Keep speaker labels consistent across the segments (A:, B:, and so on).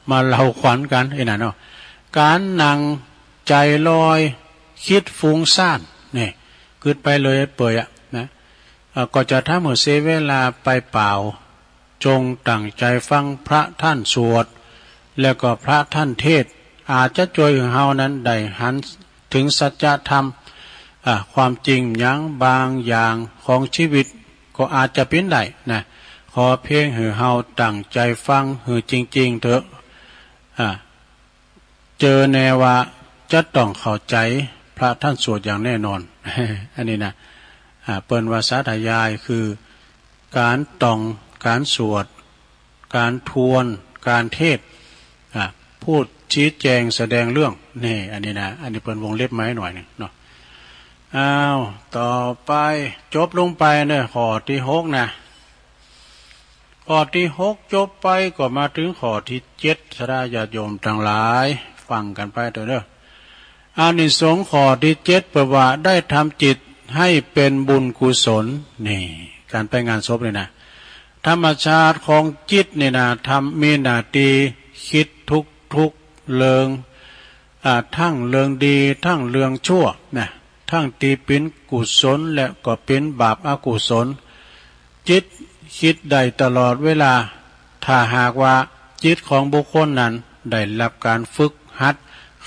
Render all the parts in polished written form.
A: มาเล่าขวัญกันไอ้นั่นเนาะการนั่งใจลอยคิดฟุ้งซ่านนี่คิดไปเลยเปื่อยนะก็จะทำให้เสียเวลาไปเปล่าจงตั้งใจฟังพระท่านสวดแล้วก็พระท่านเทศอาจจะช่วยเฮานั้นได้หันถึงสัจธรรมความจริงยังบางอย่างของชีวิตก็อาจจะเป็นได้นะขอเพียงให้เฮาตั้งใจฟังให้จริงๆเถอะเจอแนวว่าจะต้องเข้าใจพระท่านสวดอย่างแน่นอน อันนี้นะเปิ้นว่าสาธยายคือการต้องการสวดการทวนการเทศพูดชี้แจงแสดงเรื่องนี่อันนี้นะอันนี้เปิ้นวงเล็บไม้หน่อยนึงเนาะต่อไปจบลงไปเนี่ยข้อที่6นะข้อที่6จบไปก็มาถึงข้อที่7สดาญาติโยมทั้งหลายฟังกันไปเถอะเด้ออานิสงส์ข้อที่7แปลว่าได้ทำจิตให้เป็นบุญกุศลนี่การไปงานศพเลยนะธรรมชาติของจิตนี่นะทำมีหน้าที่คิดทุกเรืองทั้งเรื่องดีทั้งเรื่องชั่วนะทั้งที่เป็นกุศลและก็เป็นบาปอกุศลจิตคิดได้ตลอดเวลาถ้าหากว่าจิตของบุคคลนั้นได้รับการฝึกหัด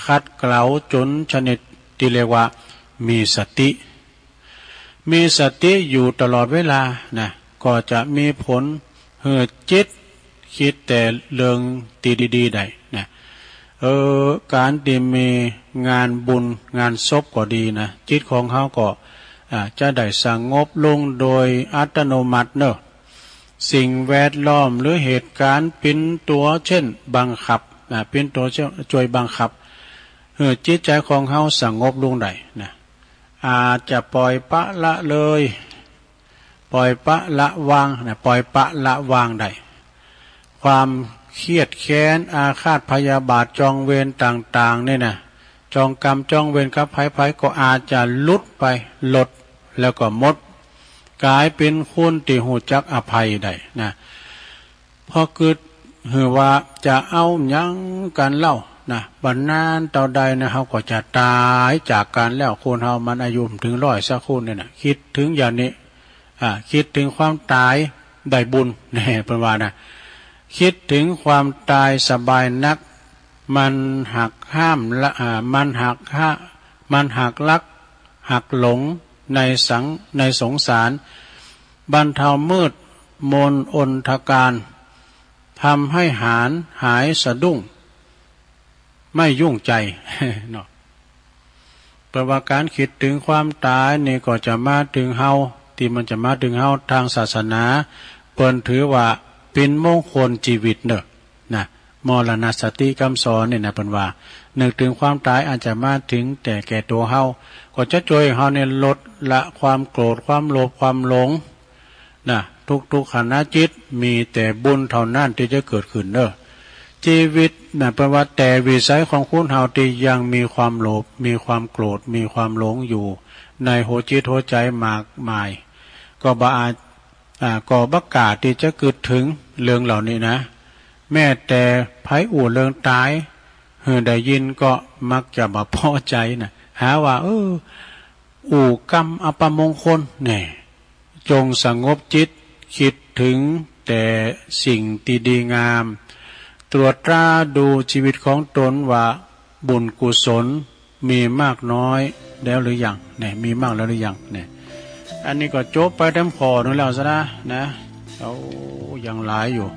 A: ขัดเกลาจนชนิดที่เรียกว่ามีสติอยู่ตลอดเวลานะก็จะมีผลให้จิตคิดแต่เรื่องดีๆได้นะการที่มีงานบุญงานศพก็ดีนะจิตของเขาก็จะได้สงบลงโดยอัตโนมัติเนอะสิ่งแวดล้อมหรือเหตุการณ์เป็นตัวเช่นบังคับเป็นตัวช่วยบังคับจิตใจของเขาสงบลงได้นะอาจจะปล่อยปะละเลยปล่อยปะละวางนะปล่อยปะละวางได้ความเครียดแค้นอาฆาตพยาบาทจองเวรต่างๆนี่นะจองกรรมจองเวรกับภัยก็อาจจะลุดไปลดแล้วก็หมดกลายเป็นคนที่หูจักอภัยได้นะพอเกิดหือว่าจะเอายังกันเล่านะบันนานต่อใดนะเขาก็จะตายจากการแล้วคนเขามันอายุถึง100สักคนเนี่ยนะคิดถึงอย่างนี้คิดถึงความตายได้บุญนี่เป็นว่านะคิดถึงความตายสบายนักมันหักห้ามละมันหักลักหักหลงในสงสารบรรเทามืดมนอนทการทำให้หายสะดุ้งไม่ยุ่งใจ เนาะแปลว่าการคิดถึงความตายนี่ก็จะมาถึงเฮาที่มันจะมาถึงเฮาทางศาสนาเปิ้นถือว่าเป็นมงคลชีวิตเนอะนะมรณสติคำสอนเนี่ยนะเปิ้นว่านึกถึงความตายอาจจะมาถึงแต่แก่ตัวเฮาก็จะช่วยเฮาเนี่ยลดละความโกรธความโลภความหลงนะทุกขณะจิตมีแต่บุญเท่านั้นที่จะเกิดขึ้นเนอะชีวิตนะแปลว่าแต่วิสัยของคุณเฮาที่ยังมีความโลภมีความโกรธมีความหลงอยู่ในหัวจิตหัวใจมากมายก็ก็บักกาที่จะเกิดถึงเรื่องเหล่านี้นะแม้แต่ไผอู่เรื่องตายได้ยินก็มักจะบ่พอใจนะหาว่าอู่กรรมอัปมงคลเนี่ยจงสงบจิตคิดถึงแต่สิ่งที่ดีงามตรวจตราดูชีวิตของตนว่าบุญกุศลมีมากน้อยแล้วหรือยังเนี่ยมีมากแล้วหรือยังเนี่ยอันนี้ก็จบไปทั้งข้อนึงแล้วซะนะเอายังหลายอยู่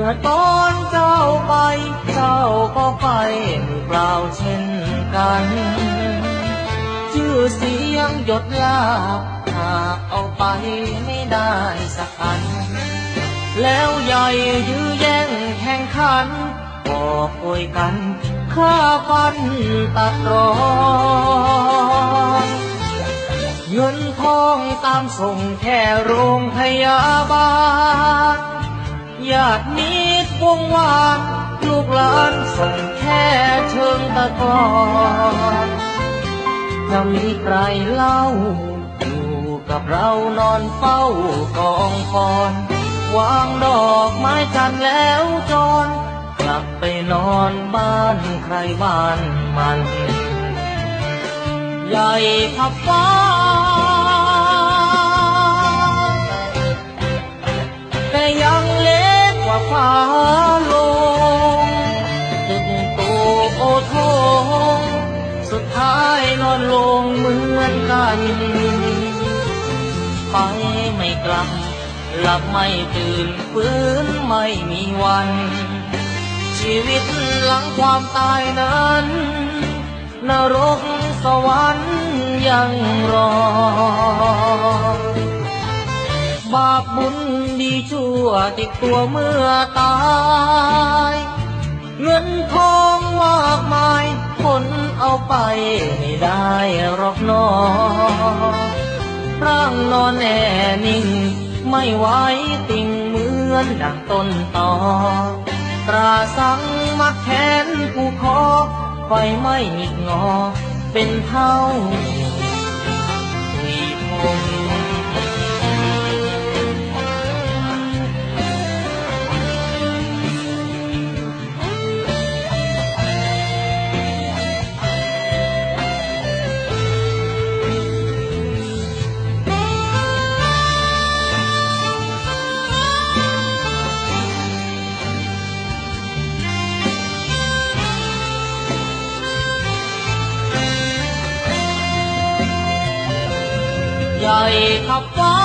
B: อตอนเจ้าไปเจ้าก็ไปมือเปล่าเช่นกันชื่อเสียงหยดยาหากเอาไปไม่ได้สักอันแล้วใหญ่ยื้อแย่งแข่งขันบอกโอยกันฆ่าฟันตัดรอนเงินทองตามส่งแค่โรงพยาบาลญาติมิตรวงวานลูกหลานส่งแค่เชิงตะกอนจะมีใครเล่าอยู่กับเรานอนเฝ้ากองฟอนวางดอกไม้จันทร์แล้วจรกลับไปนอนบ้านใครบ้านมันใหญ่ขับฟ้าแต่ยังเล็กกว่าฟ้าลงตึกโตโอโทงสุดท้ายนอนลงเหมือนกันไปไม่กลับหลับไม่ตื่นฟื้นไม่มีวันชีวิตหลังความตายนั้นนรกสวรรค์ยังรอบาปบุญดีชั่วติดตัวเมื่อตายเงินทองมากมายคนเอาไปไม่ได้หรอกน้อร่างนอนแน่นิ่งไม่ไหวติ่งเหมือนดังต้นตอตราสังมักแขนผู้คอไฟไม่หงิกงอเป็นเท่าวีพงใหญ่ขับฟ้า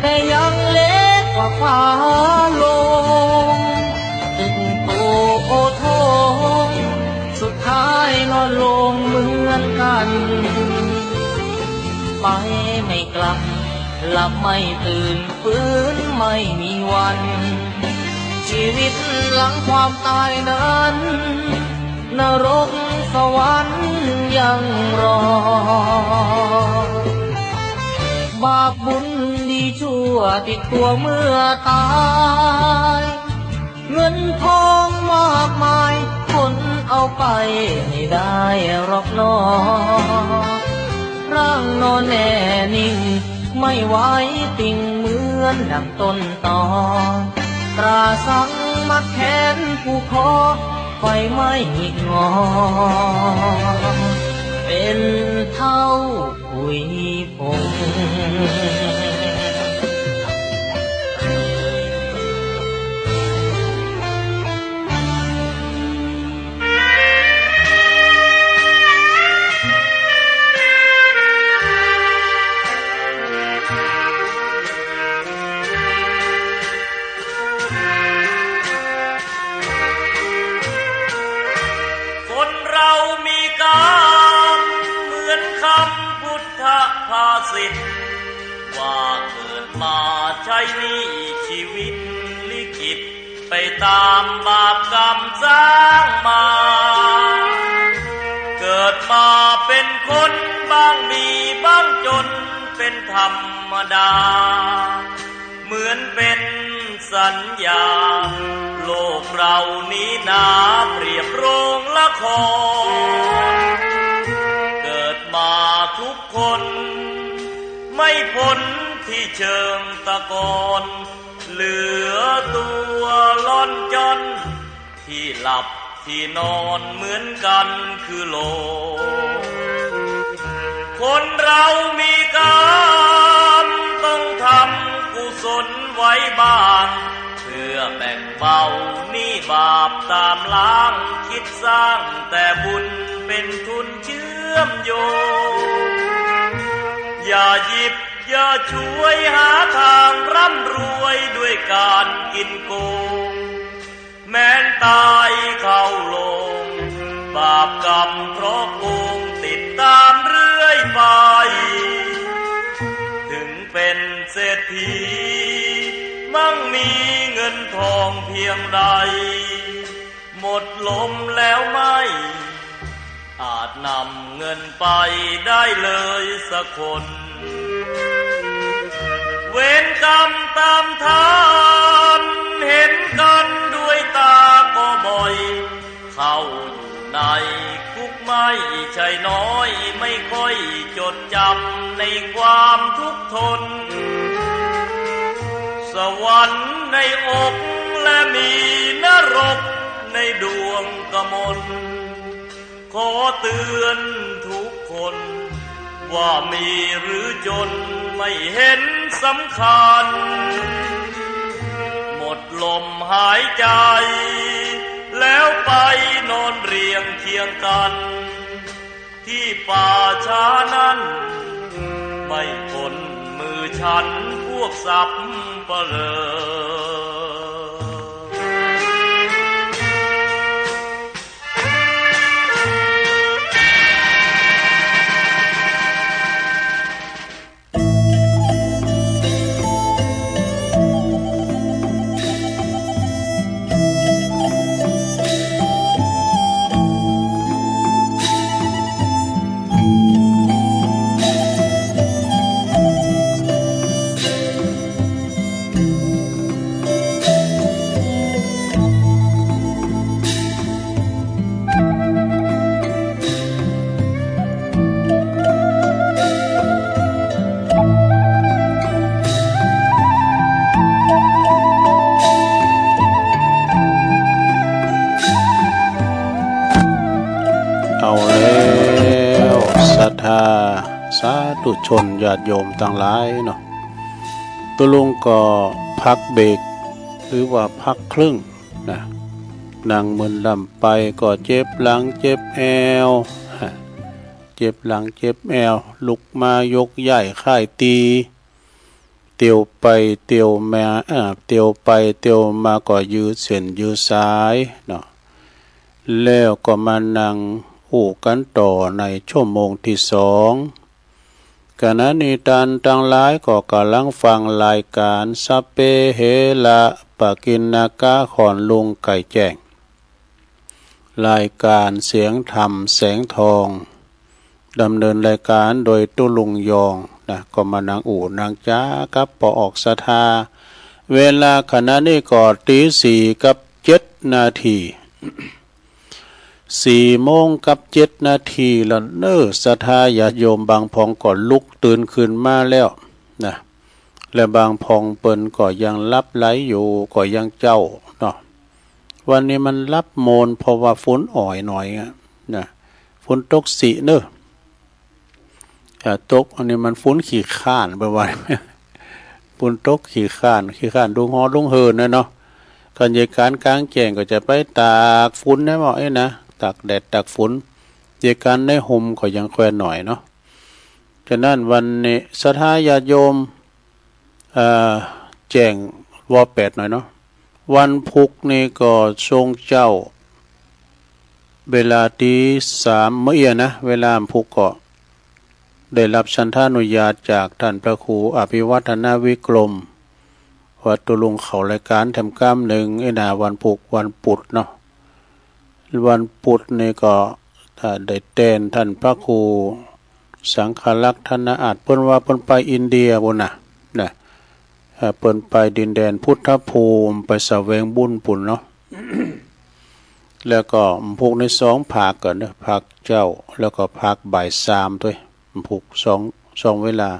B: แต่ยังเล็กกว่าฟ้าลงตึกโตโอโทงสุดท้ายนอนลงเหมือนกันไปไม่กลับหลับไม่ตื่นฟื้นไม่มีวันชีวิตหลังความตายนั้นนรกสวรรค์ยังรอบาปบุญดีชั่วติดตัวเมื่อตายเงินทองมากมายคนเอาไปไม่ได้หรอกน้อร่างนอนแน่นิ่งไม่ไหวติ่งเหมือนดังต้นตอตราสังมักแขนผู้คอไฟไม่หงิกงอเป็นเท่าหุยพงว่าเกิดมาใช้นี้ชีวิตลิขิตไปตามบาปกรรมสร้างมาเกิดมาเป็นคนบ้างมีบ้างจนเป็นธรรมดาเหมือนเป็นสัญญาโลกเรานี้นาเปรียบโรงละครเกิดมาทุกคนไม่พ้นที่เชิงตะกอนเหลือตัวล่อนจอนที่หลับที่นอนเหมือนกันคือโลกคนเรามีกรรมต้องทำกุศลไว้บ้างเพื่อแบ่งเบาหนี้บาปตามล้างคิดสร้างแต่บุญเป็นทุนเชื่อมโยงอย่าหยิบ อย่าช่วยหาทางร่ำรวยด้วยการกินโกงแม้นตายเข้าลงบาปกรรมเพราะโกงติดตามเรื่อยไปถึงเป็นเศรษฐีมั่งมีเงินทองเพียงใดหมดลมแล้วไม่อาจนำเงินไปได้เลยสักคนเวรกรรมตามทานเห็นกันด้วยตาก็บ่อยเข้าอยู่ในคุกไม่ใช่น้อยไม่ค่อยจดจำในความทุกข์ทนสวรรค์ในอกและมีนรกในดวงกมลขอเตือนทุกคนว่ามีหรือจนไม่เห็นสำคัญหมดลมหายใจแล้วไปนอนเรียงเคียงกันที่ป่าช้านั้นไม่พ้นมือฉันพวกสับเปลือ
A: สาธุชนญาติโยมทั้งหลายเนาะตุลุงก็พักเบรกหรือว่าพักครึ่งนะนั่งมึนลำไปก็เจ็บหลังเจ็บแอวเจ็บหลังเจ็บแอวลุกมายกใหญ่ค่ายตีเตียวไปเตียวมาเตียวไปเตียวมาก็ยืดเส้นยืดสายเนาะแล้วก็มานั่งอู้กันต่อในชั่วโมงที่สองขณะนี้ท่านทั้งหลายก็กำลังฟังรายการสัพเพเหระปะกินนากะขอนลุงไก่แจ้งรายการเสียงธรรมแสงทองดำเนินรายการโดยตุลุงยองนะก็มานางอู่นางจ้ากับปอออกศรัทธาเวลาขณะนี้ก็ตี4:07 4:07แล้วเน้อศรัทธาญาติโยมบางพองก็ลุกตื่นขึ้นมาแล้วนะและบางพองเปิ้นก็ยังรับไหลอยู่ก็ยังเจ้าเนาะวันนี้มันรับโมนเพราะว่าฝนอ่อยหน่อยนะฝนตกสิเน้อตกอันนี้มันฝนขี้ข้านไปว่าฝนตกขี้ข้านดุงฮอดุงเฮินนะเนาะกันยการกลางแจ้งก็จะไปตากฝนได้บ่นะตากแดดตากฝนเยการได้ห่มก็ยังแควนหน่อยเนาะฉะนั้นวันนี้ศรัทธาญาติโยมแจ้งว.8หน่อยเนาะวันพุธนี่ก็ทรงเจ้าเวลาตี 3มื้อนะเวลาพุธก็ได้รับฉันทานุญาตจากท่านพระครูอภิวัฒนาวิกรมวัดตุลุงเขารายการทำกล้ามหนึ่งวันพุธวันปุดเนาะวันปุดนี่ก็ได้เต้นท่านพระครูสังฆลักษณ์ธนอาจเพิ่นว่าเพิ่นไปอินเดียบุญนะเพิ่นไปดินแดนพุทธภูมิไปแสวงบุญปุ่นเนาะ แล้วก็พวกใน2ภาคก่อนนะภาคเจ้าแล้วก็ภาคบ่าย3ด้วยพวก2เวลา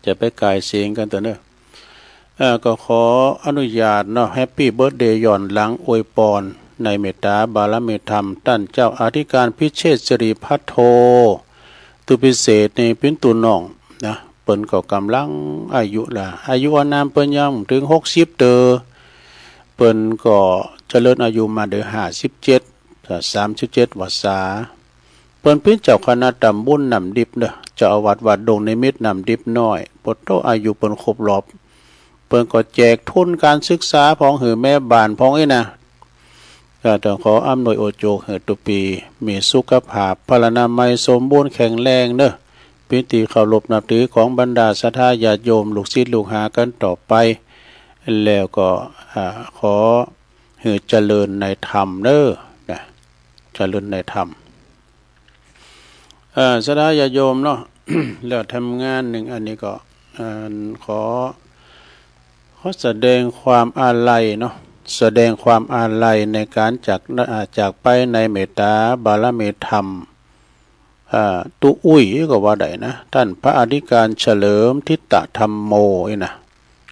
A: จะไปกายเสียงกันตัวเนาะก็ขออนุญาตเนาะแฮปปี้เบิร์ธเดย์ย้อนหลังอวยพรในเมตตาบารมีธรรมท่านเจ้าอธิการพิเชษฐ์สิริพัทโทตุพิเศษในเป็นตุน้องนะเปิ้นก็กำลังอายุอานามเปิ้นยังถึง60เด้อเปิ้นก็เจริญอายุมาเด้อ57 37วรรษา เปิ้นพิ้นเจ้าคณะตำบุญนำดิบเด้อเจ้าอาวาสวัดดงนิมิตรนำดิบน้อยปดโตอายุเปิ้นครบรอบเปิ้นก็แจกทุนการศึกษาของหือแม่บ้านของไอ้นะก็ต้องขออำนวยโอโจกให้ตุปีมีสุขภาพพลานามัยสมบูรณ์แข็งแรงเด้อพิธีเคารพนับถือของบรรดาศรัทธาญาติโยมลูกศิษย์ลูกหากันต่อไปแล้วก็ขอให้เจริญในธรรมเด้อนะเจริญในธรรมศรัทธาญาติโยมเนาะ แล้วทำงานหนึ่งอันนี้ก็ขอแสดงความอาลัยเนาะแสดงความอาลัยในการจากไปในเมตตาบารมีธรรมตุอุ้ยก็ว่าได้นะท่านพระอธิการเฉลิมทิตธรรมโมนะ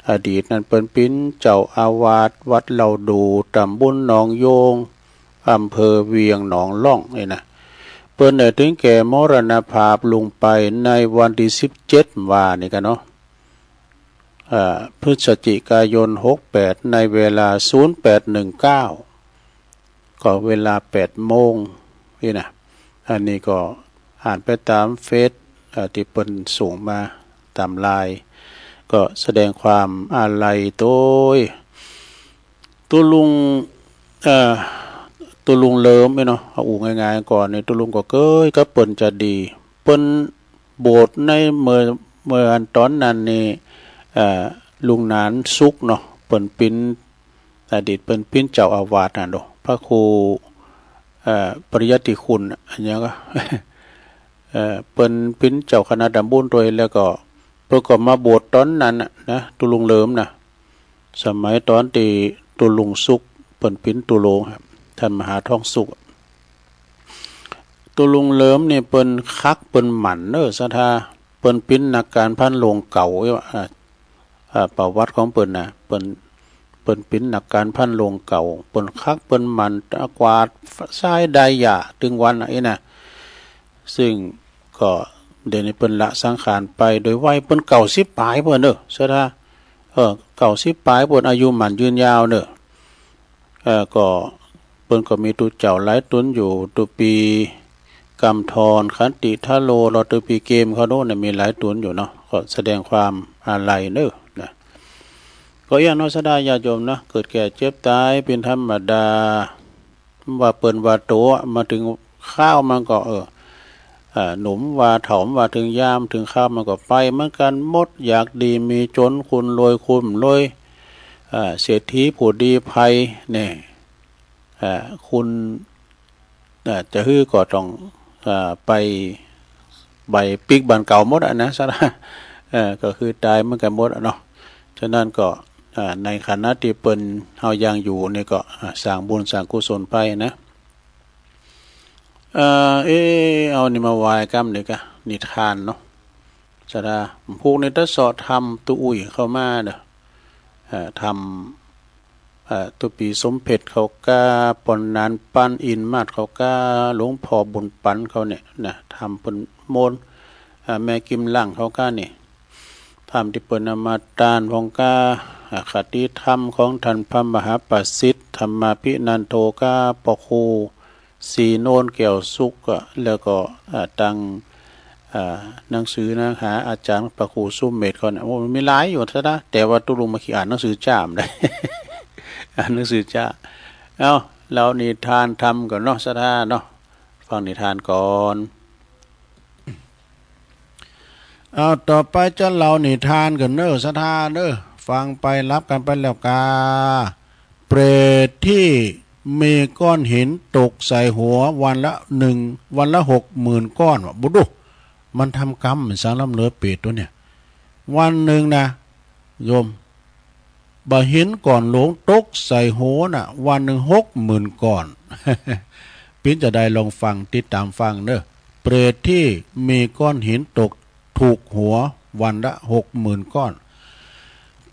A: อดีตนั้นเป็นปิ้นเจ้าอาวาสวัดเหล่าดูตำบลหนองโยงอำเภอเวียงหนองล่องนะเปิ้นได้ถึงแก่มรณภาพลงไปในวันที่17ว่านี่กันเนาะพฤศจิกายน68ในเวลา0819ก็เวลา8 โมงนี่นะอันนี้ก็อ่านไปตามเฟซที่เปิ้นส่งมาตามไลน์ก็แสดงความอาลัยโดยตัวลุงเลิมเนาะเอาง่ายๆก่อนนี่ตัวลุงก็เก้ยก็เปิ้นจะดีเปิ้นโบสถ์ในเมื่ออันตอนนั้นนี่ลุงนานสุกเนาะเปิ้นปิ้นอดีตเปิ้นปิ้นเจ้าอาวาสน่ะเนาะพระครูปริยัติคุณอันนี้ก็เปิ้นปิ้นเจ้าคณะตำบลโดยแล้วก็เพิ่นก็มาบวชตอนนั้นนะตุลุงเลิมนะสมัยตอนที่ตุลุงสุกเปิ้นปิ้นตุโลครับท่านมหาทองสุขตุลุงเลิมนี่เปิ้นคักเปิ้นหมั่นศรัทธาเปิ้นปิ้นนักการพันโรงเก่าประวัติของเปิ้นน่ะเปิ้นปิ้นนักการพันโรงเก่าเปิ้นคักเปิ้นหมั่นกวาดทรายใดหญ้าถึงวันนะซึ่งก็เดี๋ยวนี้เปิ้นละสังขารไปโดยวัยเปิ้น90ปลายเพิ่นศรัทธา90ปลายเปิ้นอายุหมั่นยืนยาวก็เปิ้นก็มีตุเจ้าหลายตุนอยู่ตุปีกำธรขันติทะโลรอตุปีเกมเขาโน่นมีหลายตุนอยู่เนาะก็แสดงความอาลัยนะก็อย่างน้อยศรัทธาญาติโยมนะเกิดแก่เจ็บตายเป็นธรรมดาว่าเปิ้นว่าโตมาถึงข้าวมันก็หนุ่มว่าถมว่าถึงยามถึงข้าวมันก็ไปเหมือนกันหมดอยากดีมีจนคุณรวยคุณรวยเศรษฐีผู้ดีภัยเนี่ยคุณจะฮื้อก็ต้องไปใบปิกบันเก่าหมดนะซะนะก็คือตายเหมือนกันหมดเนาะฉะนั้นก็ในขณะที่เปิ้นเฮายังอยู่นี่ก็สร้างบุญสร้างกุศลไปนะเอานี่มาไหว้กรรมนี่กะนิทานเนาะซะนะพวกนี้ถ้าสอทำตุอุ้ยเข้ามาเด้อทำตัวปีสมเพชรเขาก้าปนนานปันอินมาดเขาก้าหลวงพ่อบุญปันเขาเนี่ยนะทำเป็นโมนแม่กิมล่างเขาก้าเนี่ยทำที่เป็นอมาตานของก้าคติธรรมของท่านพระมหาประสิทธิ์ธรรมาภินันโทก้าปครูสีโนนเกี่ยวสุกแล้วก็ตั้งหนังสือนะหาอาจารย์ปครูสุมเมธเขาเนี่ยมันมีหลายอยู่ซะนะแต่ว่าตุลุงมาขีอ่านหนังสือจ้ามได้ อ่านหนังสือจ้าเรานิทานทำก่อนเนาะศรัทธาเนาะฟังนิทานก่อนต่อไปจะเล่านิทานกันศรัทธาฟังไปรับกันไปแล้วกาเปรตที่มีก้อนหินตกใส่หัววันละ60,000 ก้อนบุดูมันทำกรรมเหมือนสารลำเลือเปรตตัวเนี่ยวันหนึ่งนะโยมบ่หินก่อนหลงตกใส่หัวน่ะวันหนึ่ง60,000 ก้อน ปิ้นจะได้ลองฟังติดตามฟังเปรตที่มีก้อนหินตกถูกหัววันละ60,000 ก้อน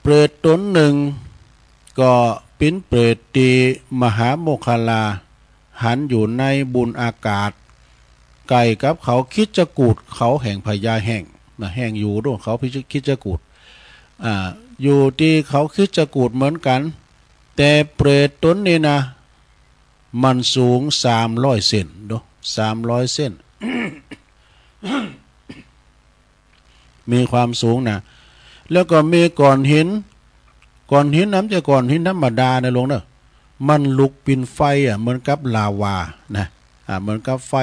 A: เปรตตนหนึ่งก็เป็นเปรตตีมหาโมคคลาหันอยู่ในบุญอากาศไก่กับเขาคิดจะกูดเขาแห่งพญาแห่งแห่งอยู่ด้วยเขาพิคิดจะกูดอยู่ที่เขาคิดจะกูดเหมือนกันแต่เปรตตนนี้นะมันสูง300 เซนดู300 เซน มีความสูงนะแล้วก็มีก้อนหินน้ำจะก้อนหินธรรมดาในหลวงเนอะมันลุกเป็นไฟเหมือนกับลาวานะเหมือนกับไฟ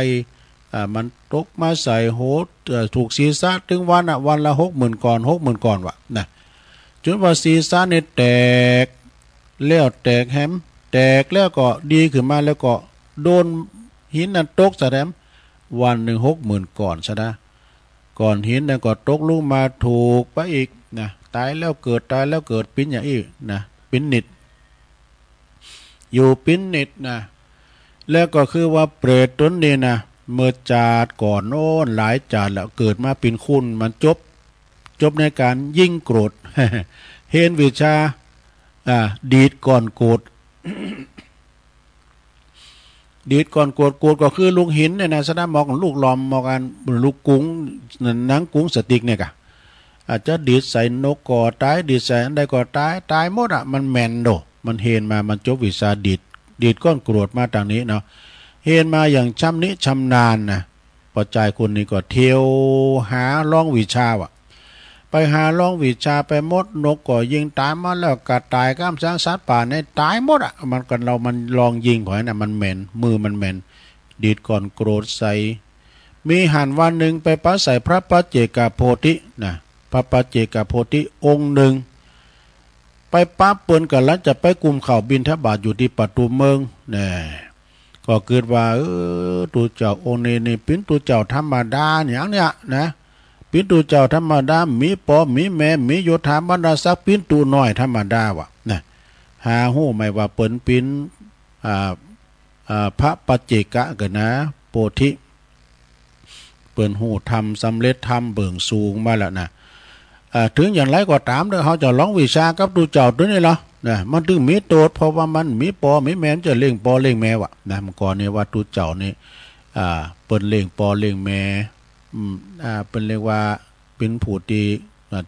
A: มันตกมาใส่โหถูกศีรษะถึงวันละ60,000 ก้อนวะนะจนว่าศีรษะเนี่ยแตกแล้วแตกแฮมแตกแล้วก็ดีขึ้นมาแล้วก็โดนหินนั้นตกซะแถมวันหนึ่ง60,000 ก้อนซะนะก้อนหินนั้นก็ตกลงมาถูกไปอีกนะตายแล้วเกิดปิ้นอย่างอีกนะปิ้นนิดอยู่ปิ้นนิดนะแล้วก็คือว่าเปรตตนนี้นะเมื่อจาดก่อนโน้นหลายจาดแล้วเกิดมาเป็นคุณมันจบในการยิ่งโกรธ เห็นวิชาดีดก่อนโกรธ ดีดก่อนโกรธก็คือลูกหินเนี่ยนะสนามมองลูกลอมมองกันลูกกุ้งหนังกุ้งสติกเนี่ยกะอาจจะดีดใส่นกก่อตายดีดใส่อันใดก่อตายหมดมันแมนโดมันเห็นมามันจบวิชาดีดก้อนโกรธมาต่างนี้เนาะเห็นมาอย่างชำนาญนะพอใจคนนี้ก็เที่ยวหาล่องวิชาวะไปหาล่องวิชาไปมดนกก็ยิงตายมาแล้วกัดตายก้ามช้างสัตว์ป่าในตายหมดมันกันมันลองยิงพอนะมันแมนมือมันแมนดีดก่อนโกรธใส่มีหันวันหนึ่งไปป้าใส่พระปัจเจกโพธินะพระปัจเจกโพธิองค์หนึ่งไปป้าเปิ้นกันแล้วจะไปกุมเข่าบิณฑบาตอยู่ที่ประตูเมืองเนี่ยก็เกิดว่าตัวเจ้าองค์นี้เป็นตัวเจ้าธรรมดาอย่างเนี้ยนะเป็นตัวเจ้าธรรมดามีปอมีแม่มีโยธาบรรดาศักดิ์เป็นตัวน้อยธรรมดาวะนะหาหู้ไม่ว่าเปิ้นเป็นพระปัจเจกะกันนะโพธิเปิ้นหู้ทำสำเร็จทำเบิ่งสูงมาแล้วนะถึงอย่างไรก็ตามเด้อเขาจะร้องวิชากับตัวเจ้าตัวนี้เหรอนะมันถึงมีโตดเพราะว่ามันมีปอมีแม่จะเลี้ยงปอเลี้ยงแม่วะนะมันก่อนเนี่ยว่าตัวเจ้านี่เปิ้นเลี้ยงปอเลี้ยงแม่เป็นเรียกว่าเป็นผู้ที่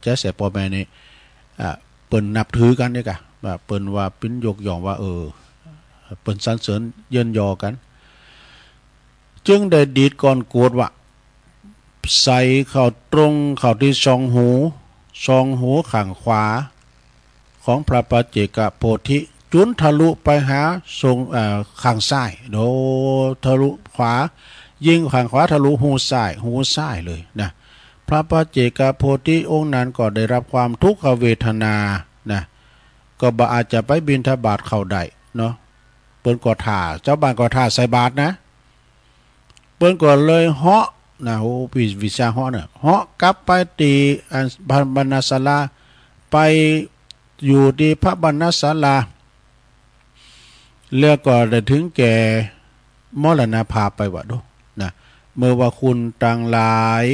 A: จะเสียปอแม่นี่เปิ้นนับถือกันนี่กะเปิ้นว่าเป็นยกย่องว่าเปิ้นสรรเสริญเยินยอกันจึงได้ดีดก่อนโกรธว่าใส่เข้าตรงเข้าที่ช่องหูข้างขวาของพระปัจเจกโพธิจุนทะลุไปหาทรงข้างซ้ายโดทะลุขวายิงข้างขวาทะลุหูซ้ายเลยนะพระปัจเจกโพธิองค์นั้นก็ได้รับความทุกขเวทนานะก็บ่อาจจะไปบิณฑบาตเข้าได้เนาะเปิ้นก็ท่าเจ้าบ้านก็ท่าใส่บาตรนะเปิ้นก็เลยเหาะนะโอ้วิชาเหาะเนี่ยเหาะกลับไปตีบรรณศาลาไปอยู่ที่พระบรรณศาลาแล้วก็ได้ถึงแก่มรณภาพไปวะดูนะเมื่อว่าคุณต่างหลาย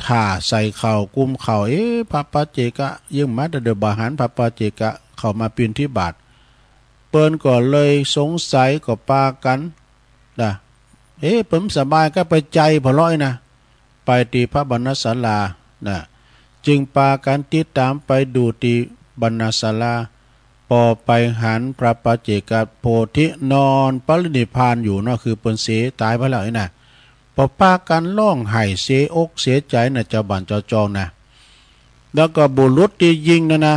A: ถ้าใส่เข่ากุมเข่าพระปัจเจกะยิ่งมาเดือบาหารพระปัจเจกะเข้ามาปีนที่บาทเปิ้นก็เลยสงสัยก็ปากันนะผมสบายก็ไปใจพอร้อยนะไปที่พระบรรณศาลานะจึงปากันติดตามไปดูที่บรรณศาลาพอไปหันพระปัจเจกโพธินอนปรินิพพานอยู่เนาะคือเปิ้นเสียตายไปแล้วนะพอปากันร้องไห้เสียอกเสียใจนะเจ้าบ้านเจ้าจองนะแล้วก็บุรุษที่ยิงนะ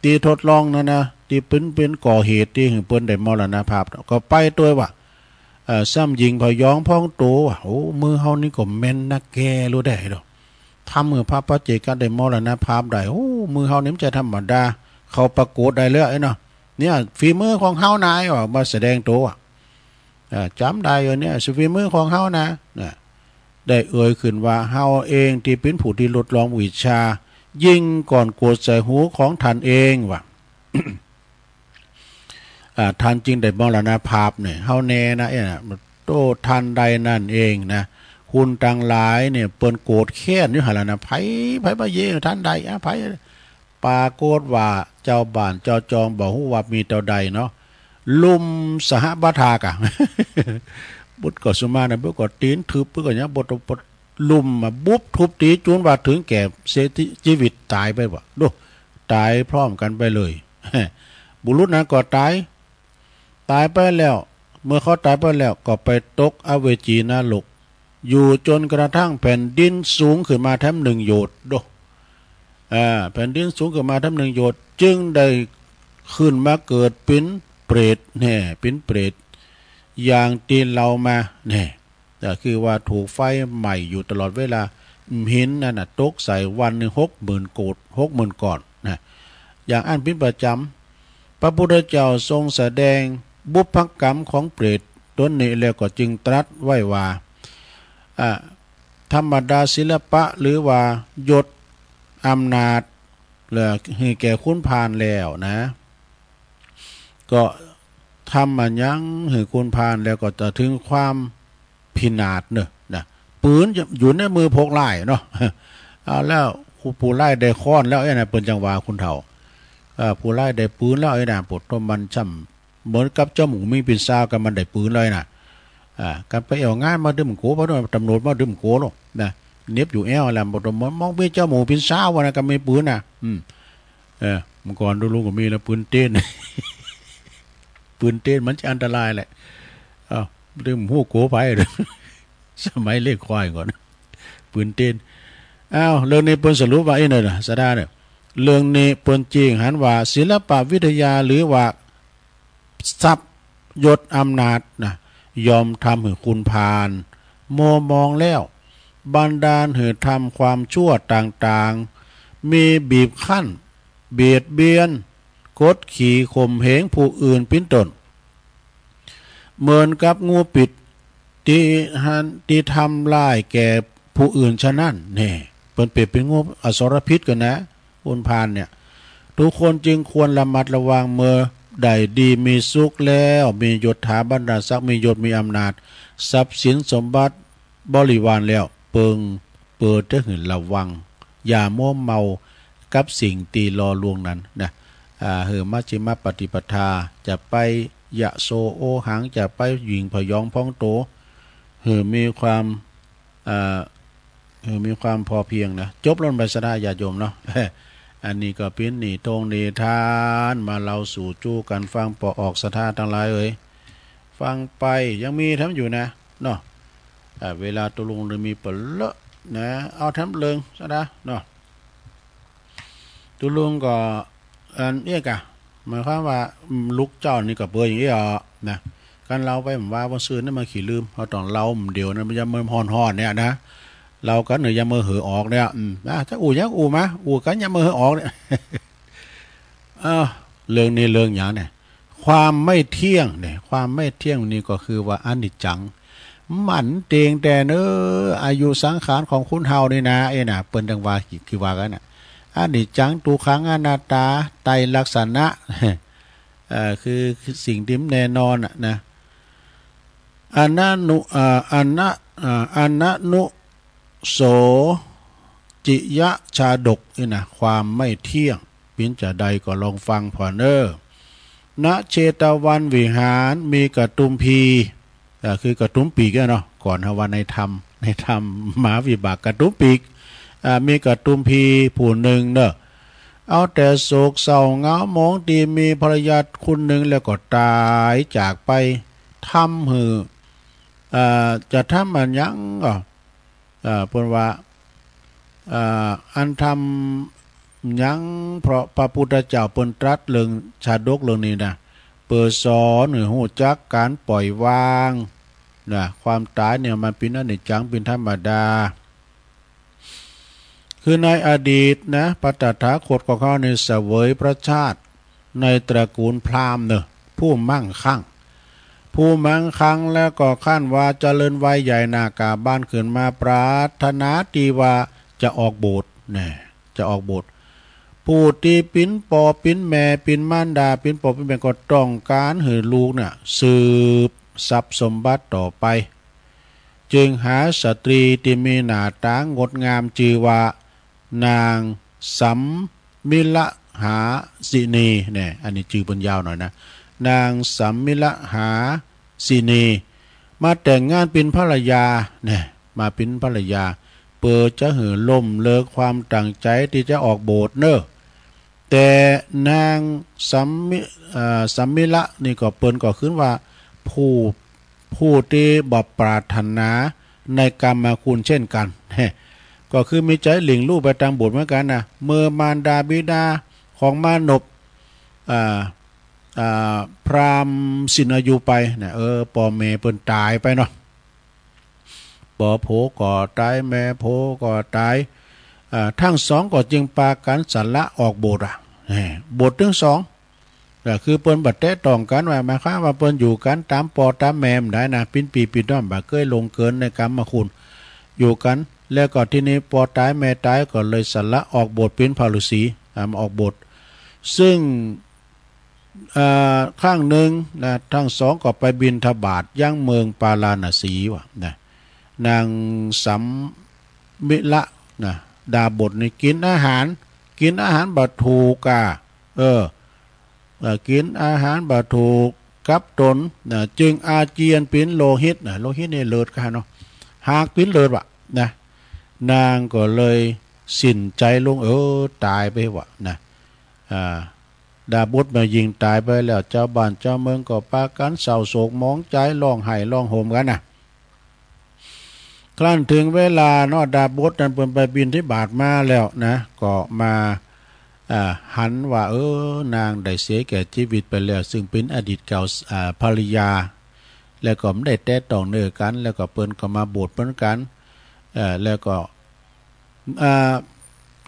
A: ที่ทดลองนะที่เป็นก่อเหตุที่เปิ้นได้มรณภาพก็ไปตัวว่าซ้ำยิงพยองพ้องโตว่ะโอ้มือเฮานี่ก็แม่นนักแกรู้ได้ดอกทำมือพระปัจเจกได้มรณภาพได้โอ้มือเฮานี่มันจะธรรมดาเขาประกวดได้เลยเนาะเนี่ยฝีมือของเฮานายว่ามาแสดงตัวจำได้เนี่ยฝีมือของเฮานะได้ขึ้นว่าเฮาเองที่เป็นผู้ที่ลดลองวิชายิ่งก่อนโกรธใส่หูของท่านเองว่ะ ท่านจึงได้มรณภาพเนี่ยเฮาแน่นะโตท่านใดนั่นเองนะคุณต่างหลายเนี่ยเปิ้นโกรธแค้นอยู่หั่นล่ะนะไผบ่เยท่านใดไผปรากฏว่าเจ้าบ้านเจ้าจองบอกฮู้ว่ามีเจ้าใดเนาะลุมสหบาทากะ บุตรก็สุมานะบุตรก็ตีนทึบเพิ่นก็ยังบดลุมมาบุบทุบตีจนว่าถึงแก่เสียชีวิตตายไปบ่ดูตายพร้อมกันไปเลย บุรุษนั้นก็ตายไปแล้วเมื่อเขาตายไปแล้วก็ไปตกอเวจีนรก อยู่จนกระทั่งแผ่นดินสูงขึ้นมาแทบ1 โยชน์โดแผ่นดินสูงขึ้นมาแทบ1 โยชน์จึงได้ขึ้นมาเกิดเป็นเปรตแน่เป็นเปรตอย่างที่เรามาแน่แต่คือว่าถูกไฟใหม่อยู่ตลอดเวลาหินนั่นน่ะตกใส่วันหนึ่ง60,000 โกฏ60,000 ก่อนนะอย่างอันเป็นประจำพระพุทธเจ้าทรงแสดงบุพกรรมของเปรตตนนี้แล้วก็จึงตรัสไว้ว่าธรรมดาศิลปะหรือว่ายศอำนาจเหลือให้แก่คุณพานแล้วนะก็ทำมันยังให้คุณพานแล้วก็จะถึงความพินาศเนอะนะปืนอยู่ในมือพกไล่เนาะเอาแล้วผู้ไล่ได้ค้อนแล้วไอ้น่ะเป็นจังหวะคุณเฒ่าผู้ไล่ได้ปืนแล้วไอ้น่ะปวดตัวมันช่ำเหมือนกับเจ้าหมูมีปิ่นซาวกันมันได้ปืนเลยน่ะกันไปเอางานมาดึมโกเพราะว่าตำรวจมาดึมโกหรอกนะเน็บอยู่แอวแล้วบอกมองไปเจ้าหมูปิ่นซาววะนะก็ไม่ปืนน่ะเมื่อก่อนดูลุงก็มีแล้วปืนเต้น ปืนเต้นมันจะอันตรายแหละดึมหูโกไปเลยสมัยเล็กควายก่อนปืนเต้นเรื่องนี้เปิ้นสรุปว่าไอ้นั่นน่ะสะดาเนี่ยเรื่องนี้เปิ้นจริงหันว่าศิลปวิทยาหรือว่าทรัพย์ยศอำนาจนะยอมทำให้คุณพานโมมองแล้วบันดาลให้ทำความชั่วต่างๆมีบีบคั้นเบียดเบียนกดขี่ข่มเหงผู้อื่นเป็นต้นเหมือนกับงูปิดที่ทำลายแก่ผู้อื่นฉะนั้นเนี่ยเปิดเปรียบเป็นงูอสรพิษกันนะคุณพานเนี่ยทุกคนจึงควรระมัดระวังเมื่อใดดีมีสุขแล้วมียศถาบรรดาศักดิ์มียศมีอำนาจทรัพย์สินสมบัติบริวารแล้วเปิดจะหืนระวังอย่ามัวเมากับสิ่งตีรอลวงนั้นนะมัชฌิมปฏิปทาจะไปยะโสโอหังจะไปหญิงพยองพ้องโตมีความพอเพียงนะจบลงไปสดาญาโยมเนาะ อันนี้ก็เป็นนิทงนิทานมาเราสู่จู้กันฟังปอออกสถาทั้งหลายฟังไปยังมีทำอยู่นะเนาะเวลาตุลุงเลยมีเปลอะนะเอาทำเลิงสดาเนาะตุลุงก็อันนี้กะหมายความว่าลูกเจ้านี่ก็เบื่ออย่างนี้นะการเราไปผมว่าซื้อนั่นมาขี่ลืมเขาต้องเราเดี๋ยวนั้นมันจะมือห่อนเนี่ยนะเราก็เหนื่อยยามือเหอออกเนี่ยถ้าอู่ยังอู่มาอู่กันยามือเหอออกเนี่ยเรื่องนี้เรื่องอย่างเนี่ยความไม่เที่ยงเนี่ยความไม่เที่ยงนี่ก็คือว่าอนิจจังมันเตียงแต่เนออายุสังขารของคุณเฮานี่นะน่ะเปิ้นดังว่าคือว่ากันน่ะอนิจจังทุกขังอนัตตาไตรลักษณะคือสิ่งที่แน่นอนนะอนันุโสจิยะชาดกนี่นะความไม่เที่ยงปิ้นจะใดก็ลองฟังพอเนอณเชตวันวิหารมีกระตุมพีคือกระตุมปีกเนาะก่อนวันในธรรมมหาวิบากกระตุมปีกมีกระตุมพีผู้หนึ่งเนอะเอาแต่โศกเศร้าเงามองดีมีภรรยาคนหนึ่งแล้วก็ตายจากไปทำหือจะทำมันยังก็เพิ่นว่าอันทำยังเพราะพระพุทธเจ้าเพิ่นตรัสเรื่องชาดกเรื่องนี้นะเปิดสอนหรือหูจักการปล่อยวางนะความตายเนี่ยมันเป็นอนิจจังเป็นธรรมดาคือในอดีตนะพระตถาคตของเขาในเสวยพระชาติในตระกูลพราหมณ์เนอะผู้มั่งคั่งแล้วก็ขั้นว่าเจริญวัยใหญ่นากาบ้านขึ้นมาปรารถนาตีว่าจะออกโบสถ์เนี่ยจะออกโบสถ์ผู้ที่ปิ้นปอปิ้นแม่ปิ้นมารดาปิ้นปอปิ้นแม่ก็ต้องการให้ลูกเนี่ยสืบทรัพย์สมบัติต่อไปจึงหาสตรีที่มีหน้าตางดงามชื่อว่านางสัมมิละหาสินีเนี่ยอันนี้ชื่อเป็นยาวหน่อยนะนางสัมมิละหาสินีมาแต่งงานเป็นภรรยาเนี่ยมาเป็นภรรยาเปิดจะหือล่มเลิกความตั้งใจที่จะออกโบสถ์เนอะแต่นางสัมมิละนี่ก็เปิ้นก็ขึ้นว่าผู้ที่บ่ปรารถนา ในกรรมมาคุณเช่นกันก็คือมีใจหลิงลู่ไปตามบทเหมือนกันนะเมื่อมารดาบิดาของมานพพรามสินอายุไปเนี่ยปอแม่เปิ้นตายไปเนาะปอโผก่อตายแม่โผก่อตายทั้งสองก็จึงปากันสันละออกบทบททั้งสองก็คือเปิ้นบัดแตะต้องกันว่าหมายความว่าเปิ้นอยู่กันตามปอตามแม่มได้นะปิ้นปีปิ้นด้อมบ่เคยลงเกินในกรรมคุณอยู่กันแล้วก็ที่นี้ปอตายแม่ตายก็เลยสันละออกบทเป็นพระฤาษีมาออกบทซึ่งข้างหนึ่งนะทั้งสองก็ไปบิณฑบาตย่างเมืองปาราณสีว่ะนะนางสัมมิละนะดาบทในกินอาหารบัตถูกกินอาหารบัตถูกกับตนนะจึงอาเจียนปิ้นโลหิตนะโลหิตนี่เลิศกันเนาะหากปิ้นเลิศว่ะนะนางก็เลยสิ้นใจลงตายไปว่ะนะดาบทมายิงตายไปแล้วเจ้าบ้านเจ้าเมืองก็ปากันเศร้าโศกมองใจร้องไห้ร้องโหมกันนะครั้นถึงเวลาเนาะดาบทนั้นเปิ่นไปบิณฑบาตมาแล้วนะก็มาหันว่านางได้เสียแก่ชีวิตไปแล้วซึ่งเป็นอดีตเก่าภรรยาแล้วก็ไม่ได้แตะต้องเนื้อกันแล้วก็เปิ้นก็มาบวชเหมือนกันแล้วก็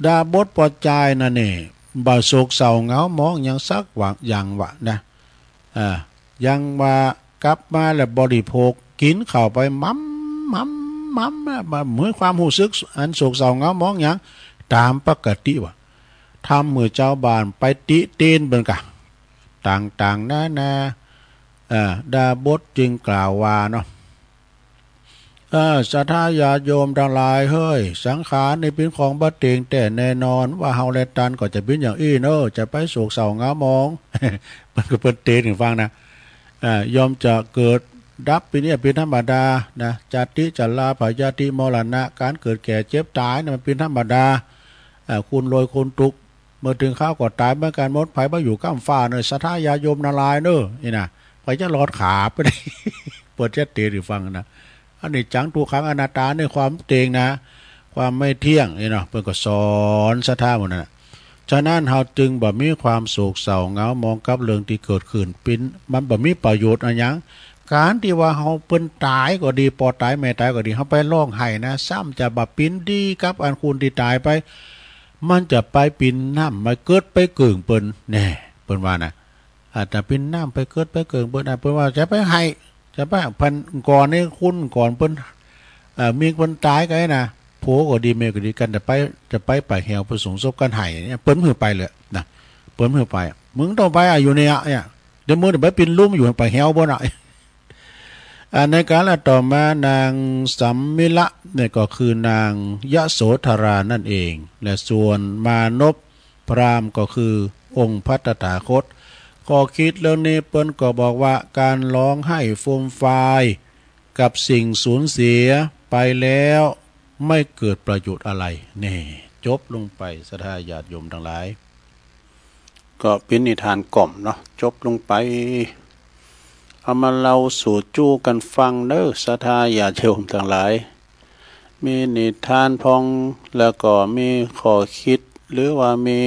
A: ดาบทปอใจนั่นนี่บ่าโศกเศร้าเหงามองยังสักว่าอย่างวะนะยังว่ากลับมาแล้วบริโภคกินเข้าไปมั่มเหมือนความรู้สึกอันโศกเศร้าเหงามองอย่างตามปกติว่ะทำมือเจ้าบ้านไปติเตีนเบิ่งกะต่างนาดาบทจึงกล่าวว่าเนาะสัทธาญาโยมทั้งหลายเฮ้ยสังขารนี่เป็นของบัดเตียงแต่แน่นอนว่าเฮาและตันก็จะเป็นอย่างอี้เนอะจะไปโศกเศร้าเหงามอง มันก็เปิ้นเตนถึงฟังนะยอมจะเกิดดับเป็นเนี่ยเป็นธรรมดานะจติจัลลาภายาติมรณะการเกิดแก่เจ็บตายมันเป็นธรรมดาคุณรวยคุณตุกเมื่อถึงข้าวก็ตายเหมือนกันหมดไผบ่อยู่ก้ามฟ้าเนอะสัทธาญาโยมทั้งหลายเนอะนี่นะไผจะรอดขาไปได้ เปิดเตนถึงฟังนะอันนี้จังทุกขังอนัตตาในความเตงนะความไม่เที่ยงนี่เนาะเพิ่นก็สอนศรัทธาหมดน่ะฉะนั้นเฮาจึงบ่มีความโศกเศร้าเหงามองกับเรื่องที่เกิดขึ้นเป็นมันบ่มีประโยชน์อันหยังการที่ว่าเฮาเปิ้นตายก็ดีปอตายแม่ตายก็ดีเฮาไปร้องไห้นะซ้ำจะบ่ปินดีกับอันคุณที่ตายไปมันจะไปปินน้ำมาเกิดไปเกิงเปิ้นแน่เปิ้นว่านะอาจจะปินน้ำไปเกิดไปเกิงเปิ้นเปิ้นว่าจะไปให้จะไปพันก่อนนี่คุณก่อนเปิ้นมีคนตายกันนะโผก็ดีเมก็ดีกันแต่จะไปแหวประสงค์ศพกันไห้เนี่ยเปิ้นมือไปเลยนะเปิ้นมือไปมึงต้องไปอยู่เนี่ยเดี๋ยวมึงจะไปปินลุ่มอยู่ไปแหวบ่น่ะในการละต่อมานางสัมมิละเนี่ยก็คือนางยโสธรานั่นเองและส่วนมานพพราหมณ์ก็คือองค์พระตถาคตก็คิดเรื่องนี้เปิ้นก็บอกว่าการร้องไห้ฟูมฟายกับสิ่งสูญเสียไปแล้วไม่เกิดประโยชน์อะไรนี่จบลงไปศรัทธาญาติโยมทั้งหลายก็เป็นนิทานกล่อมเนาะจบลงไปเอามาเล่าสู่จู้กันฟังเด้อศรัทธาญาติโยมทั้งหลายมีนิทานพองแล้วก็มีข้อคิดหรือว่ามี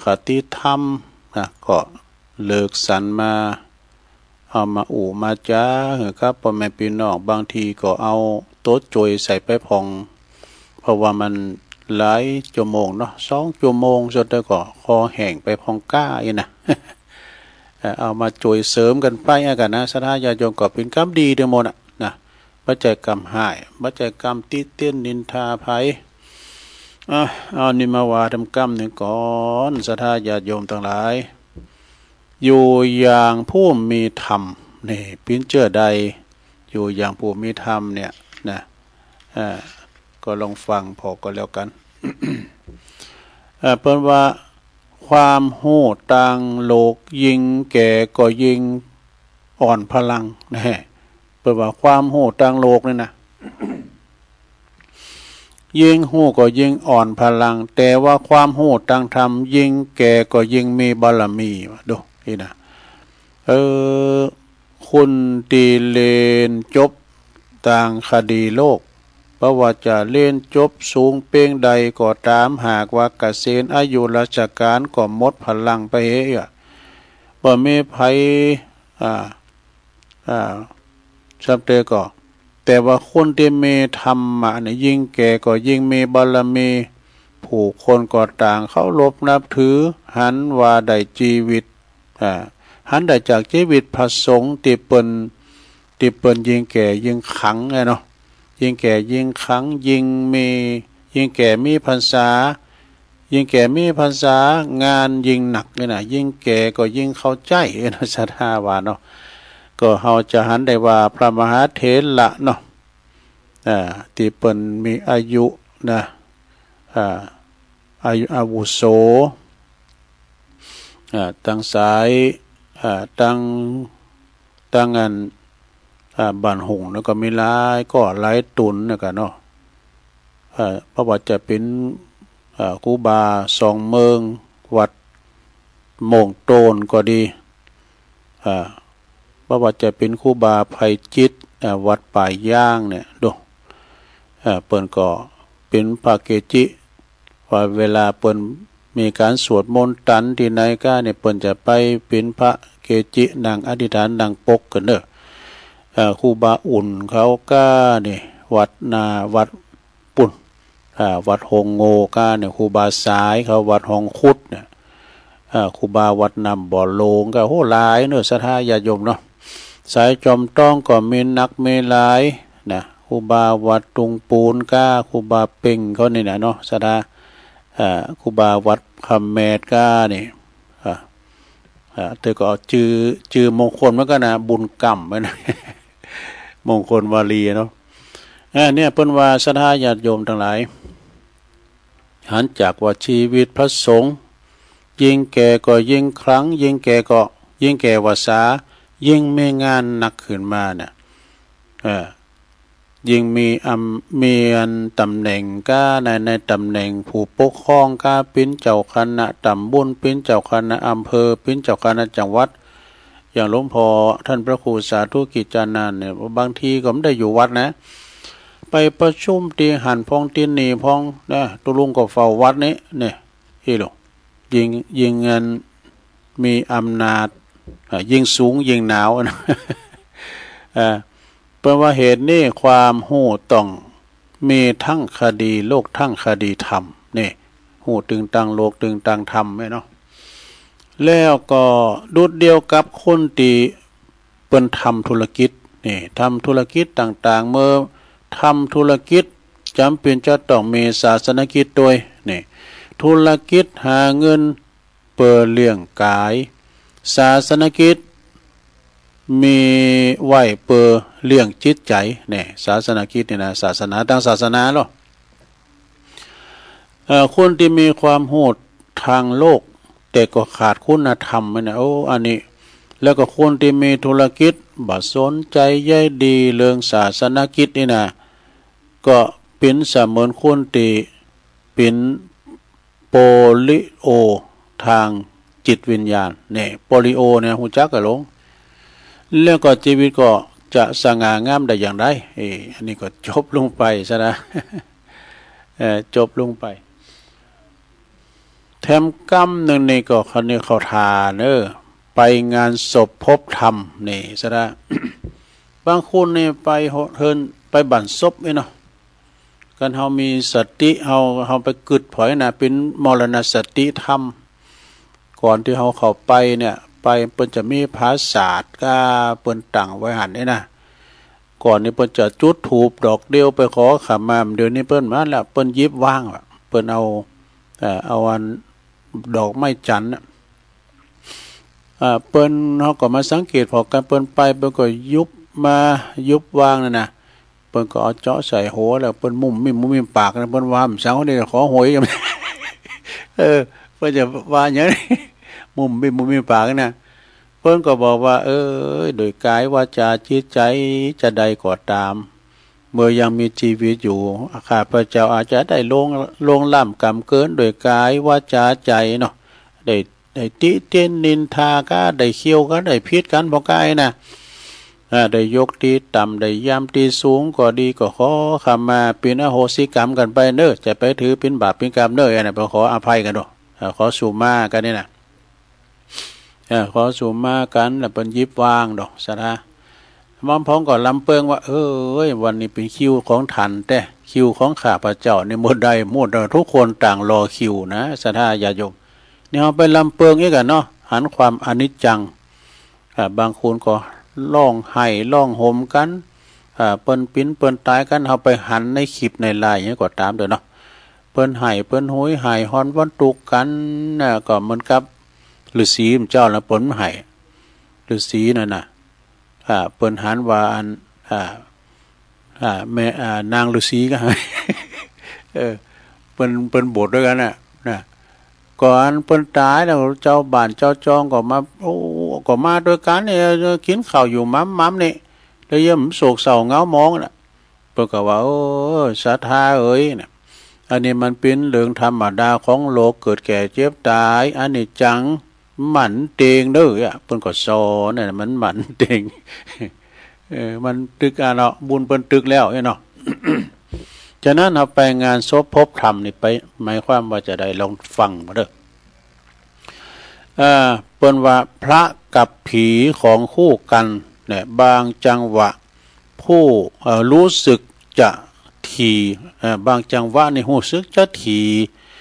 A: คติธรรมก็เลิกสรรมาเอามามาจ้าครับพ่อแม่พี่น้องบางทีก็เอาโต๊ะโจยใส่ไปพองเพราะว่ามันหลายชั่วโมงเนาะ2 ชั่วโมงจนได้ก็คอแห้งไปพองก้าอีนะ เอามาโจยเสริมกันไปกันนะศรัทธาญาติโยมก็เป็นกรรมดีทั้งหมดนะบ่ใจกรรมหายบ่ใจกรรมติเตียนนินทาภัยเอานี่มาว่าทำกรรมหนึ่งก่อนศรัทธาญาติโยมทั้งหลายอยู่อย่างผู้มีธรรมนี่พินเจอใดอยู่อย่างผู้มีธรรมเนี่ยนะก็ลองฟังพอก็แล้วกัน เพิ่นว่าความโหดต่างโลกยิ่งแก่ก็ยิ่งอ่อนพลังนะเพิ่นว่าความโหดต่างโลกนี่นะ ยิ่งหู้ก็ยิ่งอ่อนพลังแต่ว่าความหู้ต่างธรรมยิ่งแก่ก็ยิ่งมีบารมีดูนี่นะคุณตีเลนจบ ต่างคดีโลกเพราะว่าจะเล่นจบสูงเป้งใดก็ตามหากว่าเกษียณอายุราชการก็หมดพลังไปเหี้ยบ่มีไผสับเตก็แต่ว่าคนที่มีธรรมะเนี่ยยิ่งแก่ก็ยิ่งมีบารมีผู้คนก็ต่างเขารพนับถือหันว่าได้ชีวิตหันได้จากชีวิตพระสงฆ์ที่เปิ้นยิ่งแก่ยิ่งขังไงเนาะยิ่งแก่ยิ่งขังยิ่งแก่มีพรรษายิ่งแก่มีพรรษางานยิ่งหนักเลยนะยิ่งแก่ก็ยิ่งเข้าใจนะศรัทธาว่าเนาะก็เฮาจะหันได้ว่าพระมหาเถระเนาะที่เปิ้นมีอายุนะอาวุโสตั้งสายตั้งอันบ้านหงแล้วก็มีหลายก็หลายตุนนะกันเนาะเพราะว่าจะเป็นครูบาสองเมืองวัดโมงโตนก็ดีเพราะว่าจะเป็นครูบาไพจิตวัดป่ายย่างเนี่ยดูเปิ้นก็เป็นพระเกจิว่าเวลาเปิ้นมีการสวดมนต์ตันที่ไหนก็เนี่ยเปิ้นจะไปเป็นพระเกจินั่งอธิษฐานนั่งปกกันเด้อครูบาอุ่นเขาก็เนี่ยวัดนาวัดปุ่นวัดหงโงก็เนี่ยครูบาสายเขาวัดหงคุดเนี่ยครูบาวัดนำบ่อโลงก็โหหลายเนอะศรัทธาญาติโยมเนาะสายจอมต้องก็มีนักมีหลายนะครูบาวัดตุงปูนก็ครูบาเป่งเขานี่นะเนาะศรัทธาครูบาวัดคำแมดก็นี่เธอก็เอาชื่อมงคลมันก็นะบุญกรรมไว้นะมงคลวาลีเนาะเนี่ยเปิ้นว่าศรัทธาญาติโยมทั้งหลายหันจากว่าชีวิตพระสงฆ์ยิ่งแก่ก็ยิ่งครั้งยิ่งแก่ก็ยิ่งแก่วาสายิ่งมีงานหนักขึ้นมาเนี่ยยิ่งมีอันตำแหน่งก็ในตำแหน่งผู้ปกครองก็เป็นเจ้าคณะตำบลเป็นเจ้าคณะอำเภอเป็นเจ้าคณะจังหวัดอย่างหลวงพ่อท่านพระครูสาธุกิจจานันท์เนี่ยบางทีก็ไม่ได้อยู่วัดนะไปประชุมตีหันพองตีนีพองนะตุลุงก็เฝ้าวัดนี้เนี่ยที่หลวงยิงเงินมีอำนาจยิ่งสูงยิ่งหนาวนะเพราะว่าเหตุนี้ความหูต้องมีทั้งคดีโลกทั้งคดีธรรมนี่หูตึงตังโลกตึงตังธรรมไหมเนาะแล้วก็ดุดเดียวกับคนที่เปิ้นทำธุรกิจนี่ทำธุรกิจต่างๆเมื่อทำธุรกิจจำเป็นจะต้องมีศาสนกิจด้วยนี่ธุรกิจหาเงินเพื่อเลี้ยงกายศาสนกิจมีไหวเพื่อเลี้ยงจิตใจเนี่ยศาสนกิจเนี่ยนะศาสนาตั้งศาสนาหรอคนที่มีความโหดทางโลกแต่ก็ขาดคุณธรรมนะโอ้อันนี้แล้วก็คนที่มีธุรกิจบ่สนใจใยดีเรื่องศาสนกิจนี่นะก็เป็นเสมือนคนที่เป็นโปลิโอทางจิตวิญญาณเนี่ยโปลิโอเนี่ยหูจักกันลงแล้วก็ชีวิตก็จะสง่างามได้อย่างไรอันนี้ก็จบลงไปซะนะจบลงไปแถมกรรมหนึ่งนี่ก็คนนี้เขาทาไปงานศพพบธรรมนี่ซะนะ บางคนนี่ไปเฮินไปบั่นศพเนาะกันเฮามีสติเฮาไปกึดผอยนะเป็นมรณสติธรรมก่อนที่เฮาเข้าไปเนี่ยไปเปิ้นจะมีภาษาดก็เปิ้นตั้งไว้หันนี่นะก่อนนี้เปิ้นจะจุดธูปดอกเดียวไปขอขมาเดี๋ยวนี้เปิ้นมาแล้วเปิ้นยิบว่างเปิ้นเอาอันดอกไม้จันทร์เปิ้นเฮาก็มาสังเกตพอกันเปิ้นไปเปิ้นก็ยุบวางนั่นน่ะเปิ้นก็เอาเจาะใส่หัวแล้วเปิ้นมุมปากนะเปิ้นว่าเช้านี่ขอหวยกันเพิ่นจะว่าอย่างนี้มุมปากนะเพิ่นก็บอกว่าโดยกายวาจาจิตใจจะใดก็ตามเมื่อยังมีชีวิตอยู่ข้าพเจ้าอาจจะได้ลงล่ำกรรมเกินโดยกายวาจาใจเนาะได้ติเตียนนินทาก็ได้เคี้ยวก็ได้พิษกันบ่กายนะ ได้ยกที่ต่ำได้ย่ำที่สูงก็ดีก็ขอขมาเป็นอโหสิกรรมกันไปเนอะจะไปถือเป็นบาปเป็นกรรมเนอะไปขออภัยกันด้วยขอสุมากันนี่นะขอสุมากันแล้วเป็นยิบวางดอกสะทามอมพ้องก็ลำเปิงว่าวันนี้เป็นคิวของท่านแต่คิวของข้าพเจ้าในหมดใดหมดทุกคนต่างรอคิวนะสะทาญาโยมนี่เอาไปลำเปิงนี่กันเนาะหันความอนิจจังบางคนก็ร้องไห้ร้องห่มกันเปิ้นปิ้นเปิ้นตายกันเอาไปหันในคลิปในไลน์อย่างนี้ก็ตามเด้อเนาะเปิ้นไห้เปิ้นหุยไห้ฮอนวันตุกกันก็เหมือนกับฤาษีเจ้าละเปิ้นไห้ฤาษีนั่นน่ะเปิ้นหันว่าอันแม่นางฤาษีก็ให้เปิ้นบทด้วยกันน่ะก่อนเปิ้นตายแล้วเจ้าบ้านเจ้าจองก็มาก็มาด้วยกันเนี่ยกินข้าวอยู่ม้ำนี่แล้วย่ำโศกเศร้าเงามองน่ะเปิ้นก็ว่าศรัทธาน่ะอันนี้มันเป็นเรื่องธรรมดาของโลกเกิดแก่เจ็บตายอันนี้จังหมันเตงเด้อเปิ้นก็สอนน่ะมันหมันเตงมันตึกเนาะบุญเปิ้นตึกแล้วเนาะ ฉะนั้นเอาไปงานศพพบธรรมนี่ไปหมายความว่าจะได้ลองฟังมาเด้อเปิ้นว่าพระกับผีของคู่กันเนี่ยบางจังหวะผู้รู้สึกจะทีบางจังหวะนี่รู้สึกจะที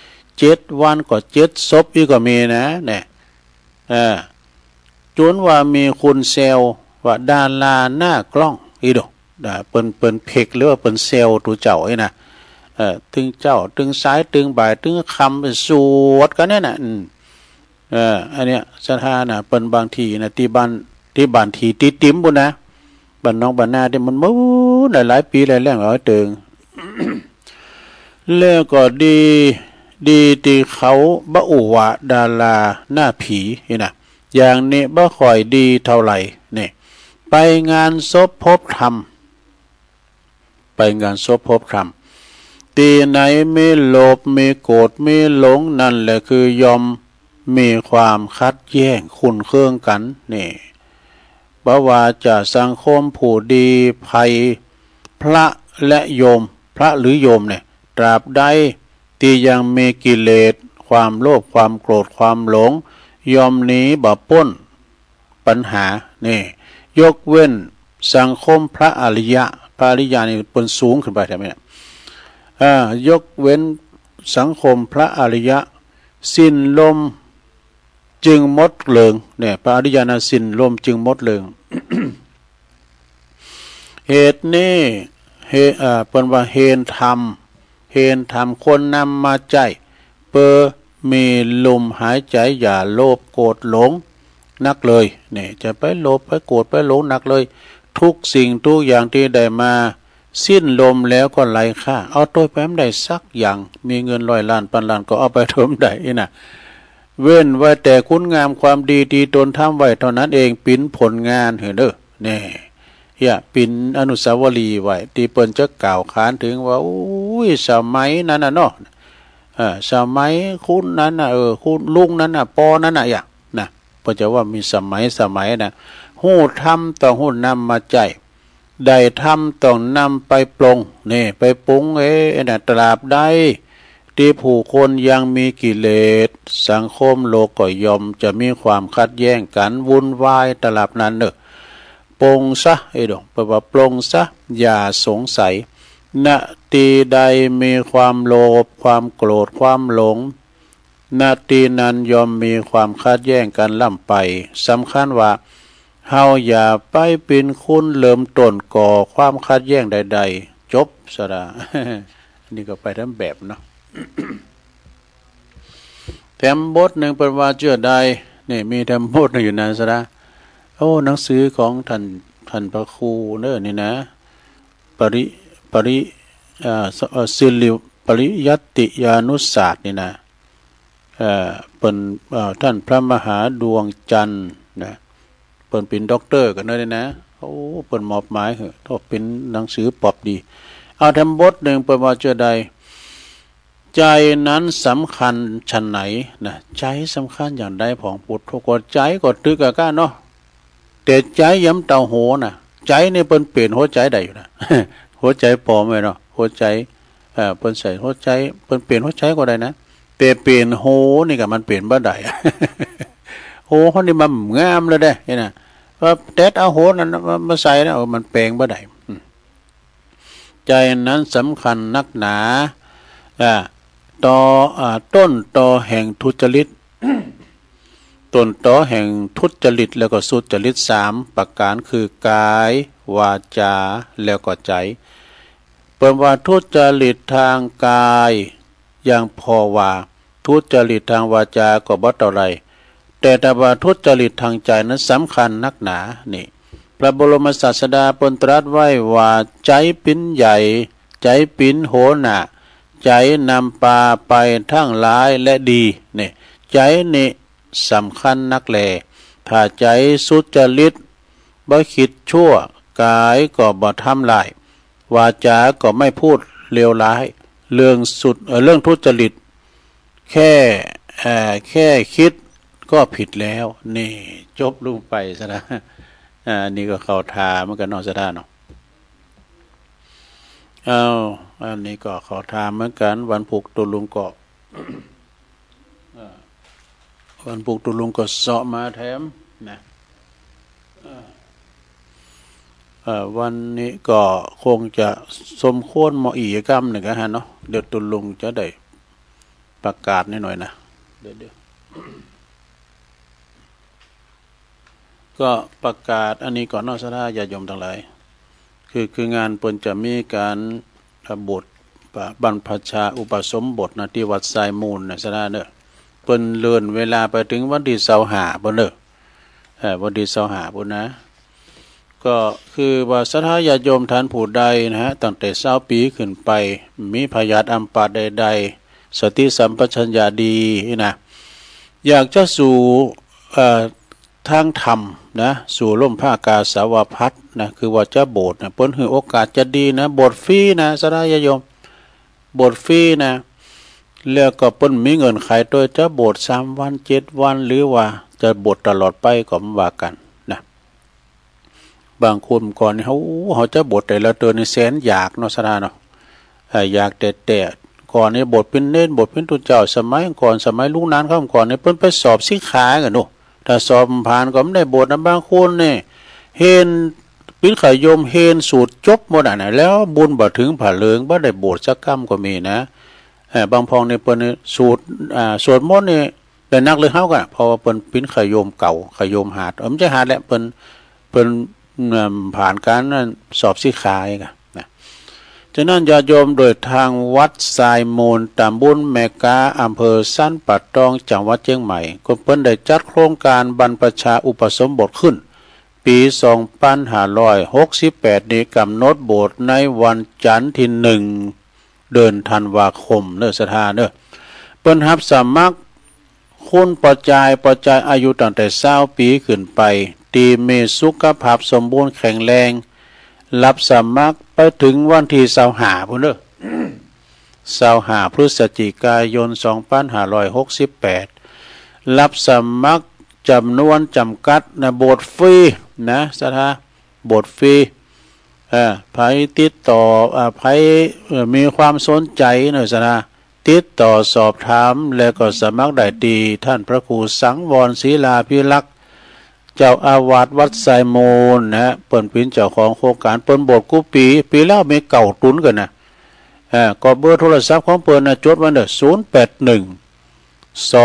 A: 7 วันก็7 ศพอีกก็มีนะเนี่ยจนว่ามีคุณเซลว่าดาราหน้ากล้องอีดอกเปิ้นเพกหรือว่าเปิ้นเซลตัวเจ้านะถึงเจ้าถึงซ้ายถึงบ่ายถึงคำเป็นสวดกันเนี่ยนะอันเนี้ยสถานะเปิ้นบางทีนะที่บ้านทีติติ๋มบุญนะบ้านน้องบ้านนาที่มันมู้หลายปีหลายแรงเอาเติง แล้วก็ดีที่เขาบ่อุวะดาราหน้าผีนี่นะอย่างนี้บ่ค่อยดีเท่าไหร่นี่ไปงานศพพบธรรมตีไหนมีโลภมีโกรธมีหลงนั่นแหละคือยอมมีความคัดแย้งขุ่นเคืองกันนี่บ่ว่าจะสังคมผู้ดีภัยพระและโยมพระหรือโยมเนี่ยตราบใดที่ยังมีกิเลสความโลภความโกรธความหลงยอมหนีบ่พ้นปัญหานี่ยกเว้นสังคมพระอริยะนี่เป็นสูงขึ้นไปใช่ไหมเนี่ยยกเว้นสังคมพระอริยะสิ้นลมจึงมดเลิงเนี่ยพระอริยะนะสิ้นลมจึงมดเลิง เหตุนี้เป็นว่าเฮนธรรมคนนำมาใจเปอมีลมหายใจอย่าโลภโกรธหลงนักเลยเนี่ยจะไปโลภไปโกรธไปหลงนักเลยทุกสิ่งทุกอย่างที่ได้มาสิ้นลมแล้วก็ไร้ค่าเอาตัวไปไม่ได้สักอย่างมีเงิน100 ล้านพันล้านก็เอาไปทำได้นะเว้นไว้แต่คุณงามความดีที่ตนทำไว้เท่านั้นเองปิ้นผลงานเห็นเด้อเนี่ยปิ้นอนุสาวรีย์ไว้ที่เปิ้นจะกล่าวขานถึงว่าอุ้ยสมัยนั้นน่ะเนาะสมัยคุณนั้นน่ะคุณลุงนั้นน่ะปอนั้นน่ะอย่างนะเปิ้นจะว่ามีสมัยนะฮู้ทำต้องฮู้นำมาใจได้ทำต้องนำไปปรุงนี่ไปปรุงน่ะตราบใดที่ผู้คนยังมีกิเลสสังคมโลกก็ย่อมจะมีความขัดแย้งกันวุ่นวายตราบนั้นเด้อปรุงซะดอกแปลว่าปรุงซะอย่าสงสัยณทีใดมีความโลภความโกรธความหลงณทีนั้นย่อมมีความขัดแย้งกันล่ำไปสำคัญว่าเฮาอย่าไปเป็นคุณเริ่มต้นก่อความขัดแย้งใดๆจบซะละนี่ก็ไปทั้งแบบเนาะ แถมบทหนึ่งเป็นว่าเชื่อใดนี่มีแถมบทหนึ่งอยู่นั่นซะละหนังสือของท่านพระครูเด้อนี่นะสิริปริยัตติยานุศาสตร์นี่นะเป็นท่านพระมหาดวงจันทร์นะเปิ้นเป็นด็อกเตอร์กันเลยนะเปิ้นมอบหมายเหอะถ้าเป็นหนังสือปอบดีเอาทำบทหนึ่งเปิ้นว่าเจอใดใจนั้นสำคัญชั้นไหนนะใจสำคัญอย่างใดของพุทธก็ใจก็ตึกกะก้าเนาะแต่ใจย้ำเต่าโหนะ ใจนี่เปิ้นเปลี่ยนหัวใจได้อยู่นะ หัวใจปลอมไว้เนาะหัวใจเปิ้นใส่หัวใจเปิ้นเปลี่ยนหัวใจก็ได้นะแต่เปลี่ยนโหนี่ก็มันเปลี่ยนบ่ได้ โหเขานี่มันงามเลยได้เห็นน่ะว่าแดดเอาโหนั้นมาใส่นะมันแปลงบ่ได้ใจนั้นสำคัญนักหนาต่อต้นต่อแห่งทุจริต ต้นต่อแห่งทุจริตแล้วก็สุจริต3ประการคือกายวาจาแล้วก็ใจเปิ่นว่าทุจริตทางกายอย่างพอว่าทุจริตทางวาจาก็บ่เท่าไรแต่ว่าทุจริตทางใจนั้นสำคัญนักหนานี่พระบรมศาสดาเปิ้นตรัสไว้ว่าใจปิ้นใหญ่ใจปิ้นโหน่ะใจนำปาไปทั้งร้ายและดีนี่ใจนี่สำคัญนักแลถ้าใจสุจริตบ่คิดชั่วกายก็บ่ทำลายวาจาก็ไม่พูดเลวร้ายเรื่องทุจริตแค่คิดก็ผิดแล้วนี่จบลงไปซะนะนี่ก็เข้าทาเหมือนกันเนาะซะเนาะอันนี้ก็เข้าทาเหมือนกันวันผูกตุลุงก็ วันผูกตุลุงก็เสาะมาแถมนะวันนี้ก็คงจะสมควรเหมาะอีกกรรมหนึ่งฮะเนาะเดี๋ยวตุลุงจะได้ประกาศนิดหน่อยนะเดี๋ยวก็ประกาศอันนี้ก่อนนอกสถาญาติโยมทั้งหลายคืองานเปิ้นจะมีการบทบรรพชาอุปสมบทนะที่วัดทรายมูลนะสถาเด้อเปิ้นเลื่อนเวลาไปถึงวันที่25บ่เด้อวันที่25พุ่นนะก็คือว่าศรัทธาญาติโยมท่านผู้ใดนะฮะตั้งแต่20ปีขึ้นไปมีพยาธิอัมพาตใดๆสติสัมปชัญญะดีนะอยากจะสู่ทางธรรมนะสู่ร่มผ้ากาสาวพัสนะคือว่าจะโบสถ์นะเปิ้นให้โอกาสจะดีนะโบสถ์ฟรีนะศรัทธาญาติโยมโบสถ์ฟรีนะแล้วก็เปิ้นมีเงินขายโดยจะโบสถ์3วัน7วันหรือว่าจะโบสถ์ตลอดไปก็ว่ากันนะบางคนก่อนเขาจะโบสถ์แต่ละเดือนนี่แสนอยากเนาะศรัทธาเนาะอยากแต่ก่อนนี่โบสถ์เป็นเน้นโบสถ์เป็นตุเจ้าสมัยก่อนสมัยลุงนานเข้าก่อนนี่เปิ้นไปสอบสิขากันเนาะถ้าสอบผ่านก็ไม่ได้โบสถ์นะบางคนนี่เฮนปิ้นขยมเฮนสูตรจบหมดอ่ะนะแล้วบุญบ่ถึงผ่าเลิงบ่ได้โบสถ์สักกรรมก็มีนะบางพองนี่เปิ้นสูตรสวดมนต์นี่ได้นักเลยเฮาก็เพราะว่าเปิ้นปิ้นขยมเก่าขยมหาดไม่ใช่หาดแหละเปิ้นผ่านการสอบสิขาอีกนะฉะนั้นญาติโยมโดยทางวัดทรายมูลตำบลแมกาอำเภอสันปัดตองจังหวัดเชียงใหม่ก็เปิ้นได้จัดโครงการบรรพชาอุปสมบทขึ้นปี2568นี้กำหนดโบสถ์ในวันจันทร์ที่1เดือนธันวาคมเด้อศรัทธาเด้อเปิ้นรับสมัครคนประจายอายุตั้งแต่20ปีขึ้นไปตีมีสุขภาพสมบูรณ์แข็งแรงรับสมัครไปถึงวันที่25พุ่นเด้อ25พฤศจิกายน2568รับสมัครจำนวนจำกัดนะโบสถ์ฟรีนะศรัทธาโบสถ์ฟรีไผติดต่อไผมีความสนใจหน่อยศรัทธาติดต่อสอบถามแล้วก็สมัครได้ดีท่านพระครูสังวรศรีลาภิรักษ์เจ้าอาวาสวัดไซมูลนะเปิ้นเป็นเจ้าของโครงการเปิ้นโบสถ์กุปีแล้วมีเก่าตุนกันนะก็เบอร์โทรศัพท์ของเปิ้นนะจดไว้เด้อ081 289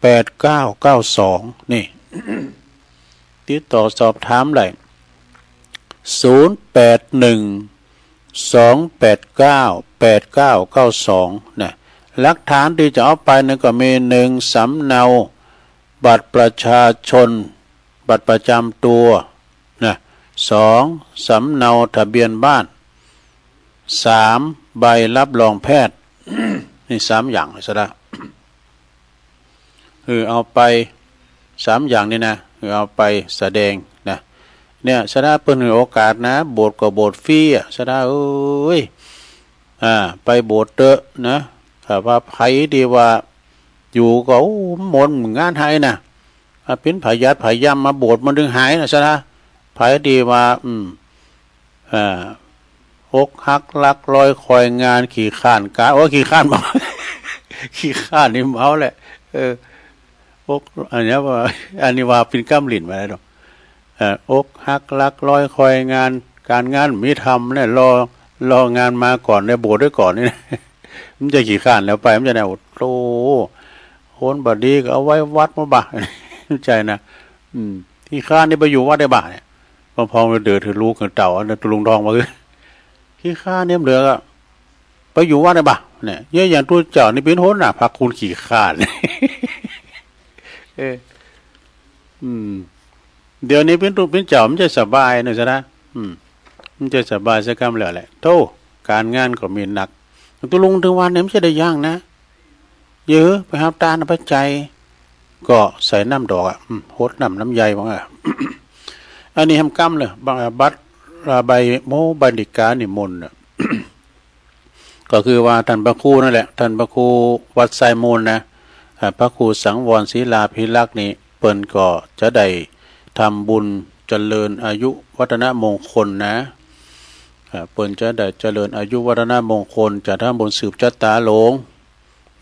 A: 8992นี่ ติดต่อสอบถามได้081 289 8992นะหลักฐานที่จะเอาไปนั่นก็มี1สำเนาบัตรประชาชนบัตรประจำตัวนะ2สำเนาทะเบียนบ้าน3ใบรับรองแพทย์ นี่3อย่างเลยซะละเอาไป3อย่างนี่นะเอาไปแสดงนะเนี่ยซะละเปิ้นให้โอกาสนะโบสถ์ก็โบสถ์ฟรีอ่ะซะละเอ้ยไปโบสถ์เถอะนะถ้าว่าไผดีว่าอยู่ก็มนต์งานให้นะเป็นพยาธิพยามมาโบสถ์มันดึงหายนะซะละ ไผดีว่าอกหักรักลอยคอยงานขี่ข้านกาขี่ข้านมา ขี่ข้านนี่เมาแหละอกอันนี้ว่าเป็นกำลิ่นมาแล้วอกหักรักลอยคอยงานการงานมีทำเนี่ยรองานมาก่อนในโบสถ์ด้วยก่อนนี่นะ มันจะขี่ข้านแล้วไปมันจะแนวโตโหนบดีก็เอาไว้วัดมาบ่าใจนะที่ข้านนี่ไปอยู่วัดได้บ่าเนี่ยพอเดือดถือลูกกับเต่าตุลุงทองมาคือที่ข้านเนี่ยเหลือก็ไปอยู่วัดได้บ่าเนี่ยเยอะอย่างตัวเจ้านี่เป็นโหนน่ะพักคุณขี่ข้านเดี๋ยวนี้เป็นเจ้ามันจะสบายหน่อยซะนะมันจะสบายสักคำเหลือแหละโตการงานก็มีหนักตุลุงถึงวันนี้ไม่ใช่ได้ย่างนะเยอะไปหาตาลปัจจัยก็ใส่น้ำดอกโหดน้ำใยบ้างอันนี้ทำกำเลยบัตรใบโมใบดิกานิมนต์ก็คือว่าท่านพระครูนั่นแหละท่านพระครูวัดไซมูลนะพระครูสังวรศิลาภิลักษ์นี่เปิ้นก็จะได้ทำบุญเจริญอายุวัฒนมงคลนะเปิ้นจะได้เจริญอายุวัฒนมงคลจะทำบุญสืบชะตาหลง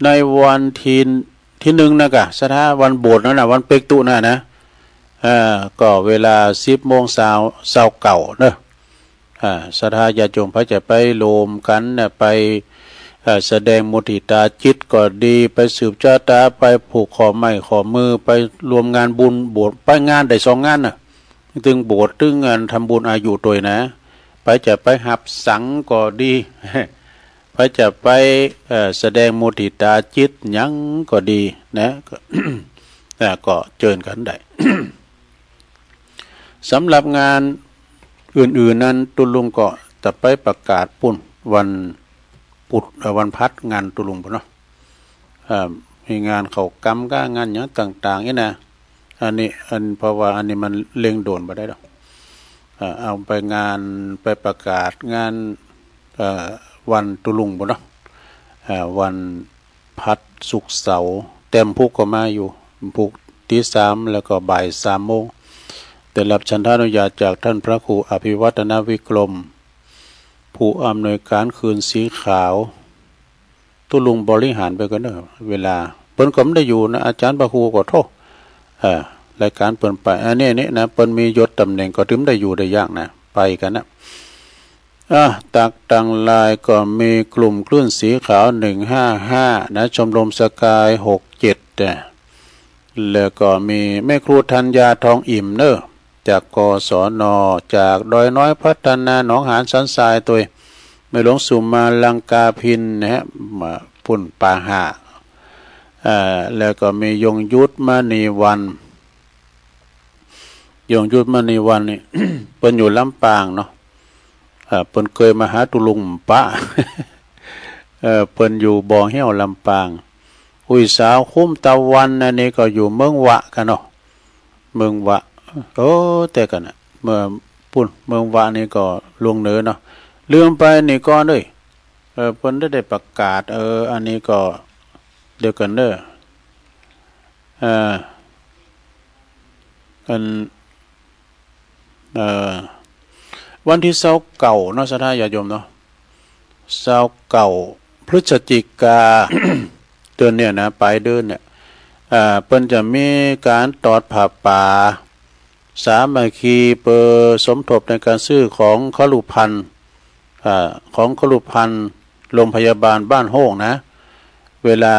A: ในวันที่หนึ่งนะกะสถาวันโบสถ์นั่นนะวันเป็กตุนะก็เวลา10 โมงเช้าเก่าเนอะสถาญาติโยมพระจะไปโลมกันเนี่ยไปแสดงมุทิตาจิตก็ดีไปสืบชะตาไปผูกขอไม้ขอมือไปรวมงานบุญโบสถ์ไปงานได้2 งานน่ะถึงโบสถ์ถึงงานทำบุญอายุตัวนะไปจะไปหับสังก็ดีไปจะไปแสดงมุทิตาจิตยังก็ดีนะก็เชิญกันได้ สำหรับงานอื่นๆนั้นตุลุงก็จะไปประกาศปุ่นวันพัดงานตุลุงปุ่นเนาะมีงานเขากำก็งานอย่างต่างๆนี่นะเพราะว่าอันนี้มันเล็งโดนมาได้หรอกเอาไปงานไปประกาศงานวันตุลุงปุ่นเนาะวันพัดศุกร์เสาร์เต็มพุกก็มาอยู่พุกที่3แล้วก็บ่าย3 โมงได้รับฉันทานุญาตจากท่านพระครูอภิวัฒนวิกรมผู้อำนวยการคืนสีขาวตุลุงบริหารไปกันเนอะเวลาเปิ้นก็ไม่ได้อยู่นะอาจารย์พระครูก็โทษรายการเปิ้นไปอันนี้นะเปิ้นมียศตำแหน่งก็ถึงได้อยู่ได้ยากนะไปกันนะตักตังลายก็มีกลุ่มคลื่นสีขาว155นะชมรมสกาย67แล้วก็มีแม่ครูธัญญาทองอิ่มเนอะจากกศน.จากดอยน้อยพัฒนาหนองหานสันทรายตัวไม่หลวงสุมาลังกาพินนะฮะมาปุ่นปาหาแล้วก็มียงยุทธมณีวันนี่ เปิ้นอยู่ลำปางเนาะเปิ้นเคยมาหาตุลุงปะ เปิ้นอยู่บ่อเหี่ยวลำปางอุ้ยสาวคุ้มตะวันอันนี้ก็อยู่เมืองวะกันเนาะเมืองวะแต่กันนะเมื่อปุ่นเมืองวะนี่ก็ลวงเหนือเนาะลืมไปนี่ก่อนเลยเพิ่นได้ประกาศอันนี้ก็เดียวกันเด้อวันที่29เนาะสถาญาติโยมเนาะ29 พฤศจิกา เดือนเนี่ยนะปลายเดือนเนี่ยเพิ่นจะมีการตอดผ้าป่าสามัคคีเปิดสมทบในการซื้อของครุภัณฑ์โรงพยาบาลบ้านโฮ่งนะเวลา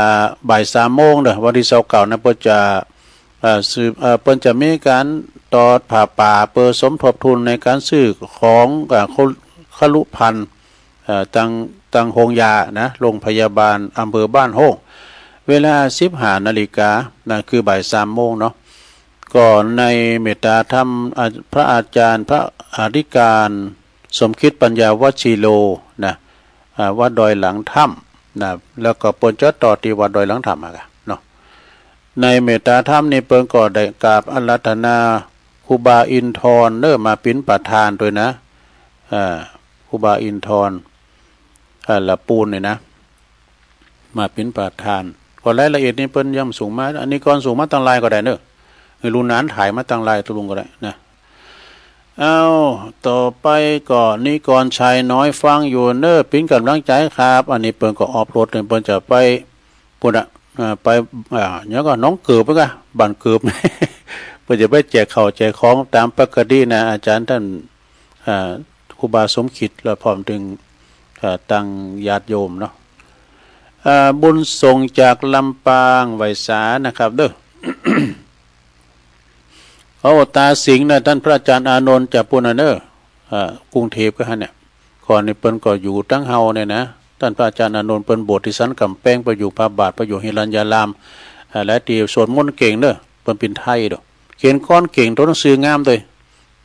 A: บ่าย3 โมงเด้อวันที่29นะเพิ่นจะเพิ่นจะมีการตอดผ้าป่าเปิดสมทบทุนในการซื้อของครุภัณฑ์ตังโฮงยานะโรงพยาบาลอำเภอบ้านโฮ่งเวลา 15 นาฬิกานะคือบ่าย3 โมงเนาะก่อนในเมตตาธรรมพระอาจารย์พระอธิการสมคิดปัญญาวชิโลนะวัดดอยหลังถ้ำนะแล้วก็เปิ้นจะต่อที่วัดดอยหลังถ้ำเนาะในเมตตาธรรมนี่เปิ้นก็ได้กราบอาราธนาครูบาอินทรมาเป็นประธานด้วยนะครูบาอินทรละปูนเนี่ยนะมาเป็นประธานก็รายละเอียดนี่เปิ้นย่ำสูงมาอันนี้ก่อนสูงมาตั้งลายก็ได้เนอะรุ่นนั้นถ่ายมาตั้งลายตุลุงก็ได้นะ เอาต่อไปก็นิกรชัยน้อยฟังอยู่เนอปิ้นกำลังใจครับอันนี้เปิ้นก็ออฟโรดเปิ้นจะไปปุ่นไปเนี่ยก็น้องเกือบไปก็บ้านเกือบ เพื่อจะไปแจกข้าวแจกของตามปกตินะอาจารย์ท่านครูบาสมคิดแล้วพร้อมถึงตั้งญาติโยมเนาะบุญส่งจากลำปางไวสานะครับเด้อ เขาตาสิงห์นะท่านพระอาจารย์อานนท์จากปุณณเนอร์กรุงเทพก็ฮะเนี่ยก่อนนี่เปิ้นก็อยู่ตั้งเฮาเนี่ยนะท่านพระอาจารย์อานนท์เปิ้นบวชที่สันกำแพงไปอยู่พระบาทไปอยู่ฮิรัญญารามและที่สวดมนต์เก่งเด้อเปิ้นเป็นไทยเด้อเขียนค้อนเก่งตัวหนังสืองามเลย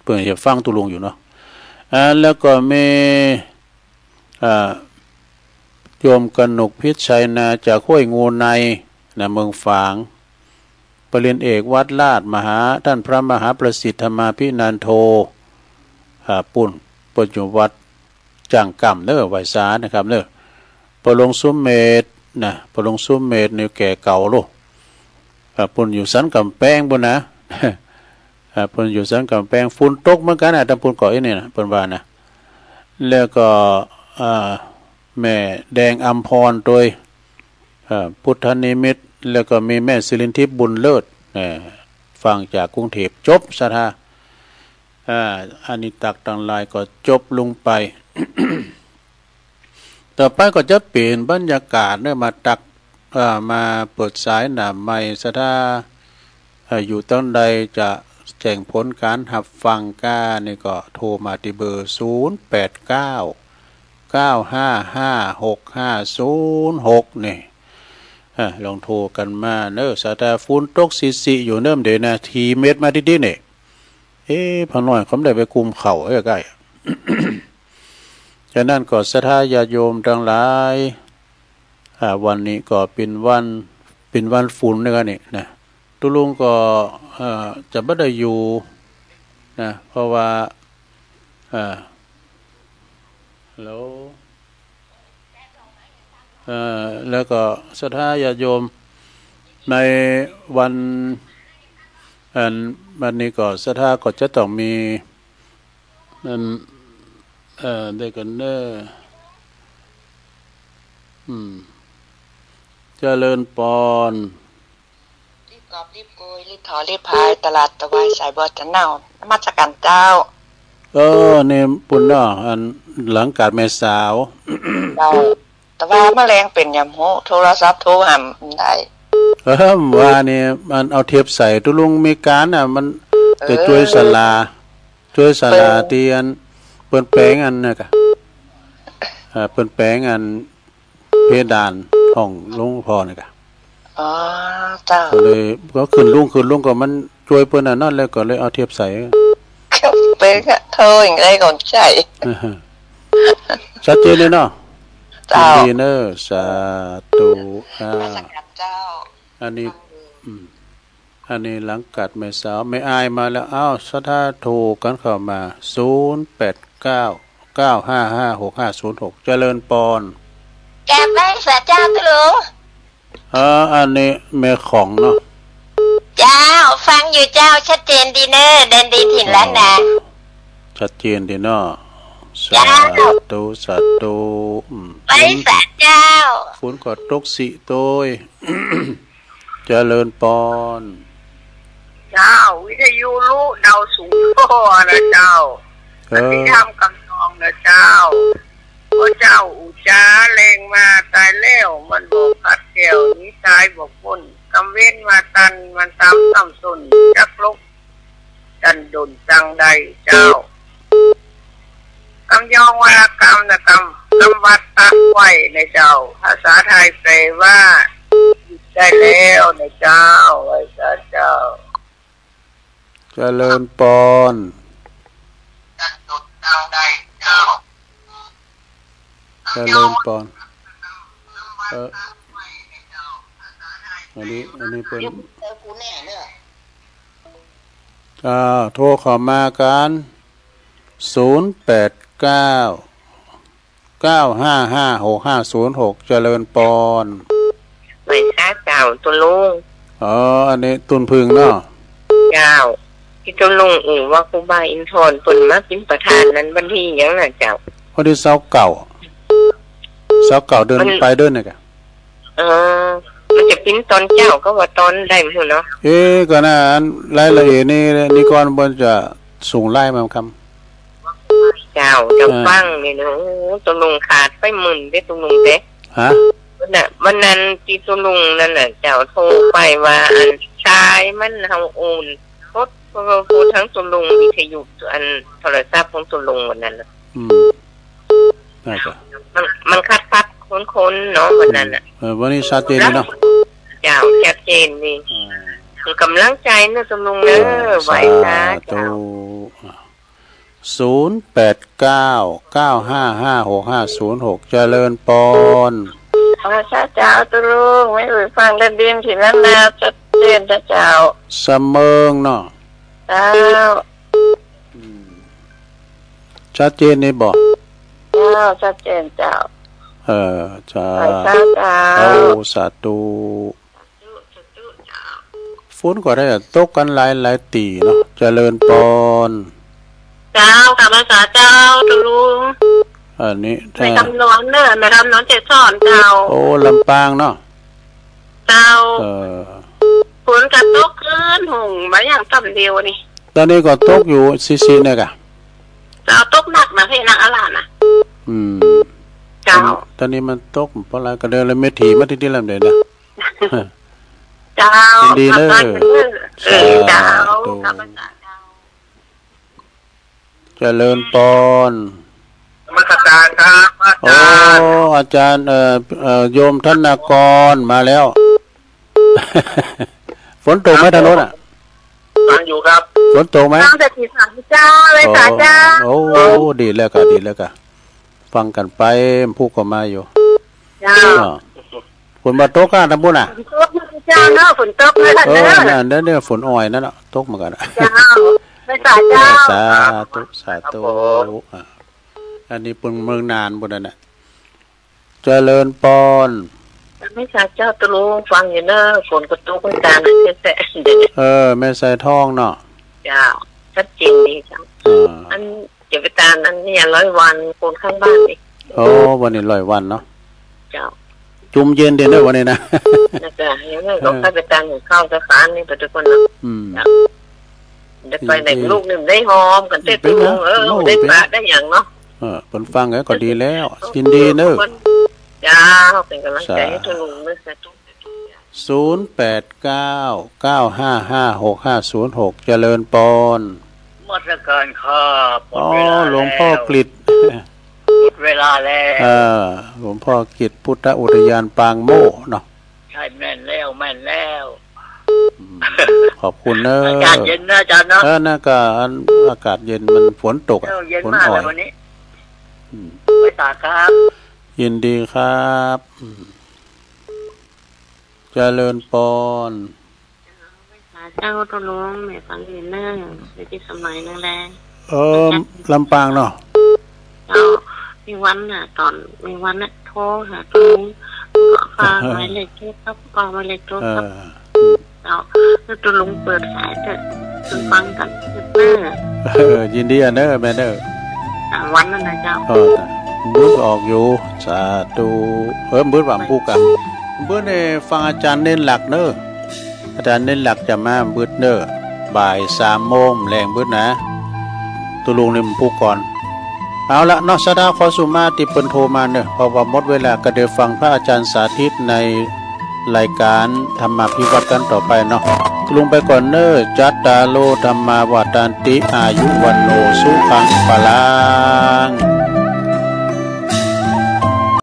A: เปิ้นจะฟังตุลุงอยู่เนาะแล้วก็มีโยมกนกพิชัยนาจากห้วยงูในนะเมืองฝางปริญญาเอกวัดลาดมหาท่านพระมหาประสิทธิ์ธรรมาภินันโทปุ่นปัจจุวัดจังกำเนอไวสานะครับเนอปลงสุมเมธนะปลงสุมเมธในแก่เก่าโลปุ่นอยู่สันกำแพงปุ่นนะปุ่นอยู่สันกำแพงฝุ่นตกเหมือนกันนะแต่ปุ่นเกาะนี่นะปุ่นว่านะแล้วก็แม่แดงอัมพรโดยพุทธนิมิตแล้วก็มีแม่สิรินทิพย์บุญเลิศฟังจากกรุงเทพจบสถาอานิตักต่างลายก็จบลงไป ต่อไปก็จะเปลี่ยนบรรยากาศเนี่ยมาตักมาเปิดสายหนาใหม่สถาอยู่ตั้งใดจะแจ้งผลการหับฟังก้านี่ก็โทรมาที่เบอร์0899556506นี่ลองโทรกันมาเนอะสตาฟูนตกสิอยู่เนิ่มเดนะทีเม็ดมาดิเนี่ยพอหน่อยเขาได้ไปกุมเข่าใกล้ๆ ฉะนั้นก็ศรัทธาญาโยมทั้งหลายวันนี้ก็เป็นวันฝุ่นด้วยกันนี่นะตุลุงก็จะไม่ได้อยู่นะเพราะว่าแล้วก็ศรัทธาญาโยมในวันนี้ก็ศรัทธาก็จะต้องมีได้กันเนอเจริญปอน
C: รีบกอบรีบโกยรีบถอรีบพายตลาดตะวันสายบอดจะเน่านมัสการเจ้า
A: เนี่ยปุ่นเนาะอันหลังกาดแม่สาว
C: แต่ว่าแมลงเป็นยำโหโทรศัพท์โทรหำได้
A: ว่าเนี่ยมันเอาเทียบใส่ตุลุงมีการมันจะช่วยศาลาเตียนเปิ้นแปลงอันน่ะกะเปิ้นแปลงอันเพดานของลุงพ่อนี่กะ
C: เจ้า
A: เลยก็ขึ้นลุงก็มันช่วยเปิ้นนั่นแล้วก็เลยเอาเทียบใส่
C: เป็นเธออย่างไรก่อนใช่
A: ชัดเจนเลยเนาะดีเนอร์สาธุอันนี้หลังกัดแม่สาวไม่อายมาแล้วศรัทธาโทรกันเข้ามา0899556506เจริญปอน
C: แกแม่สาเจ้าตุลุง
A: อันนี้แม่ของเนาะ
C: เจ้าฟังอยู่เจ้าชัดเจนดีเนอร์เดินดีถิ่นแล้วนะ
A: ชัดเจนดีเนาะสาธุ
C: ไปสาเจ้า
A: ฝนก็ตกสิโตยเจริญปอน
C: เจ้าวิทยุรู้ดาวสูงพ่อนะเจ้าปฏิธรรมกำนองนะเจ้าพระเจ้าอุจาเลงมาตายแล้วมันบอกขัดแก้วนี้ตายบอกพ้นกำเว้นมาตันมันตามซ้ำสุนจักลกดันดุนจังใดเจ้ากำยองวรกรรมนะกำวัดตักไว้ในเจ้าภาษาไทยแปลว่าหยุดได้แล้วในเจ้าไว้ซะเจ้า
A: เจริญปอน
C: ดันดุนจังใดเจ้า
A: เจริญปอนอันนี้เป็นโทรเข้ามากัน0899556506เจริญปอน
C: ไม่ทราบเจ้าตุลุง
A: อันนี้ตุนพึงเนาะ
C: เจ้า ที่ตุลุงว่าครูบาอินทร์เปิ่นมาเป็นประธานนั้นวันที่หยังน่ะเจ้า
A: วันที่เสาร์เก่าเดินไปเดินน่ะกะ
C: มันจะปิ้นตอนเจ้าก็ว่าตอนได้มั้ยเนาะ
A: ก็น่ะรายละเอียดนี่ก่อนบ่จะส่งไล่มาคำ
C: เจ้าจะฟังนี่เนาะตุลุงขาดไปหมื่นได้ตุลุงเด้
A: ฮะ
C: วันนั้นที่ตุลุงนั่นน่ะเจ้าโทรไปว่าอันชายมันเฮาโอนพูดทั้งตุลุงวิทยุอันโทรศัพท์ของตุลุงวันนั้นน่ะ
A: น่าจะ
C: มันคัดคนเนาะวันนั้นน่ะ
A: วันนี้ชัดเจนเนาะ
C: เจ้าชัดเจนนี่คือกำลังใจเนาะตุลุงเด้อไหวนะเจ้า
A: 0899555656เจริญปอน
C: พระเจ้าตุลุงไม่ไปฟังเด่นๆที่นั้นนะชัดเจนเจ้า
A: เสมิงเนาะ
C: เจ้า
A: ชัดเจนนี่บ่
C: ชัดเจนเจ้า
A: จ้าสาธุฝนก็ได้ตกกันหลายตีเนาะเจริญปอน
C: เจ้ากลับมาสาเจ้าตุลุง
A: อันนี้
C: ไม่ทำนอนเนอะไม่ทำนอนเจ็ดสอนเจ้า
A: โอ้ลำปางเนาะ
C: เจ้าฝนกระตกขึ้นหงมาอย่างต่ำเดียวนี่
A: ตอนนี้ก็ตกอยู่ซีเนี่ยกะ
C: เจ้าตกหนักนะพี่นักอะไรนะเจ้า
A: ตอนนี้มันตกเพราะอะไรก็เดินเลยไม่ถี่มาที่ลำเดินนะ
C: เจ้า
A: ดีเลย
C: เจ้า
A: เจริญปอน
C: มาอาจารย์ครับ
A: อาจารย์โยมธนกรมาแล้วฝนตกไหมทางโน้น
C: ฟังอยู่ครับ
A: ฝนตกไหม
C: ตั้งแต่ตีสามเจ้าเลยค่ะเจ้า
A: โอ้ดีแล้วค่ะฟังกันไปพูดก็มาอยู่ฝนมาตกกันทำบุญ
C: เจ้าเนาะฝนตกเลยค่ะ
A: เนี่ยฝนอ่อยนั่นแหละตกเหมือนกัน
C: เจ้าไม่สาเจ้า
A: สาธุอันนี้เป็นเมืองนานบนนั้นน่ะเจริญปอน
C: ไม่สาเจ้าตะลุงฟังอยู่เนอะฝนก็ตกตาแท้
A: แม่ใส่ทองเนาะ
C: เจ้าชัดเจนดีจังอันเจ็บตาอันนี้100 วันคนข้างบ้านอีก
A: วันนี้100 วันเนาะ
C: เจ้า
A: จุ่มเย็นเด่นด้วยวันนี้นะ
C: จ้ะยังไม่ก็ไปตามข้าวสะพานนี่ทุกคนเนาะได้ไปไหนลูกหนึ่งได้หอมกันเต้นได้ปลาได้อย่างเนาะ
A: ผลฟังก็ดีแล้วยินดีเนอะ
C: จ้าเป็นกำลังใจให้ทุกลุงด้วยสาธุ
A: 0899555656เจริญปอน
C: หมดการครับ
A: หลวงพ่อกฤษ
C: หมดเวลาแล้ว
A: หลวงพ่อกฤษพุทธอุทยานปางโมเนาะ
C: ใช่แม่นแล้ว
A: ขอบคุณเนอะ
C: อากาศเย็นนะอาจารย์เนาะ
A: น่าก็อากาศเย็นมันฝนตกฝนอ่อย
C: วันนี้ไปตากครับ
A: ยินดีครับเจริญปอน
C: เจ้าตะลุงแม่ฟังเห็นเนอะในที่สมัยนั่นแหละ
A: ลำปางเนาะ
C: เจ้ามีวันน่ะตอนมีวันน่ะโทรหาตะลุงก็ฟังหมายเลขโทรศัพท์ก็หมายเลขโทรศัพท์เจ้าแล้วตะลุงเปิดสายเถอะฟังกันเนอะ
A: ยินดีเนอะแม่เนอะ
C: วันนั้นนะเจ้า
A: มืดออกอยู่สาธุมืดหวังผู้กันมืดเนี่ยฟังอาจารย์เน้นหลักเนอะอาจารย์เน้นหลักจะมามืดเนอะบ่าย3 โมงแรงมืดนะตุลุงเนี่ยผู้ก่อนเอาละนอกสดาขอสุมาติเปินโทรมาเนอะเพราะว่าหมดเวลาก็เดี๋ยวฟังพระอาจารย์สาธิตในรายการธรรมพิวัตรกันต่อไปเนาะตุลุงไปก่อนเนอะจัตตาโลธรรมาวาตันติอายุวันโนสุขังปะลัง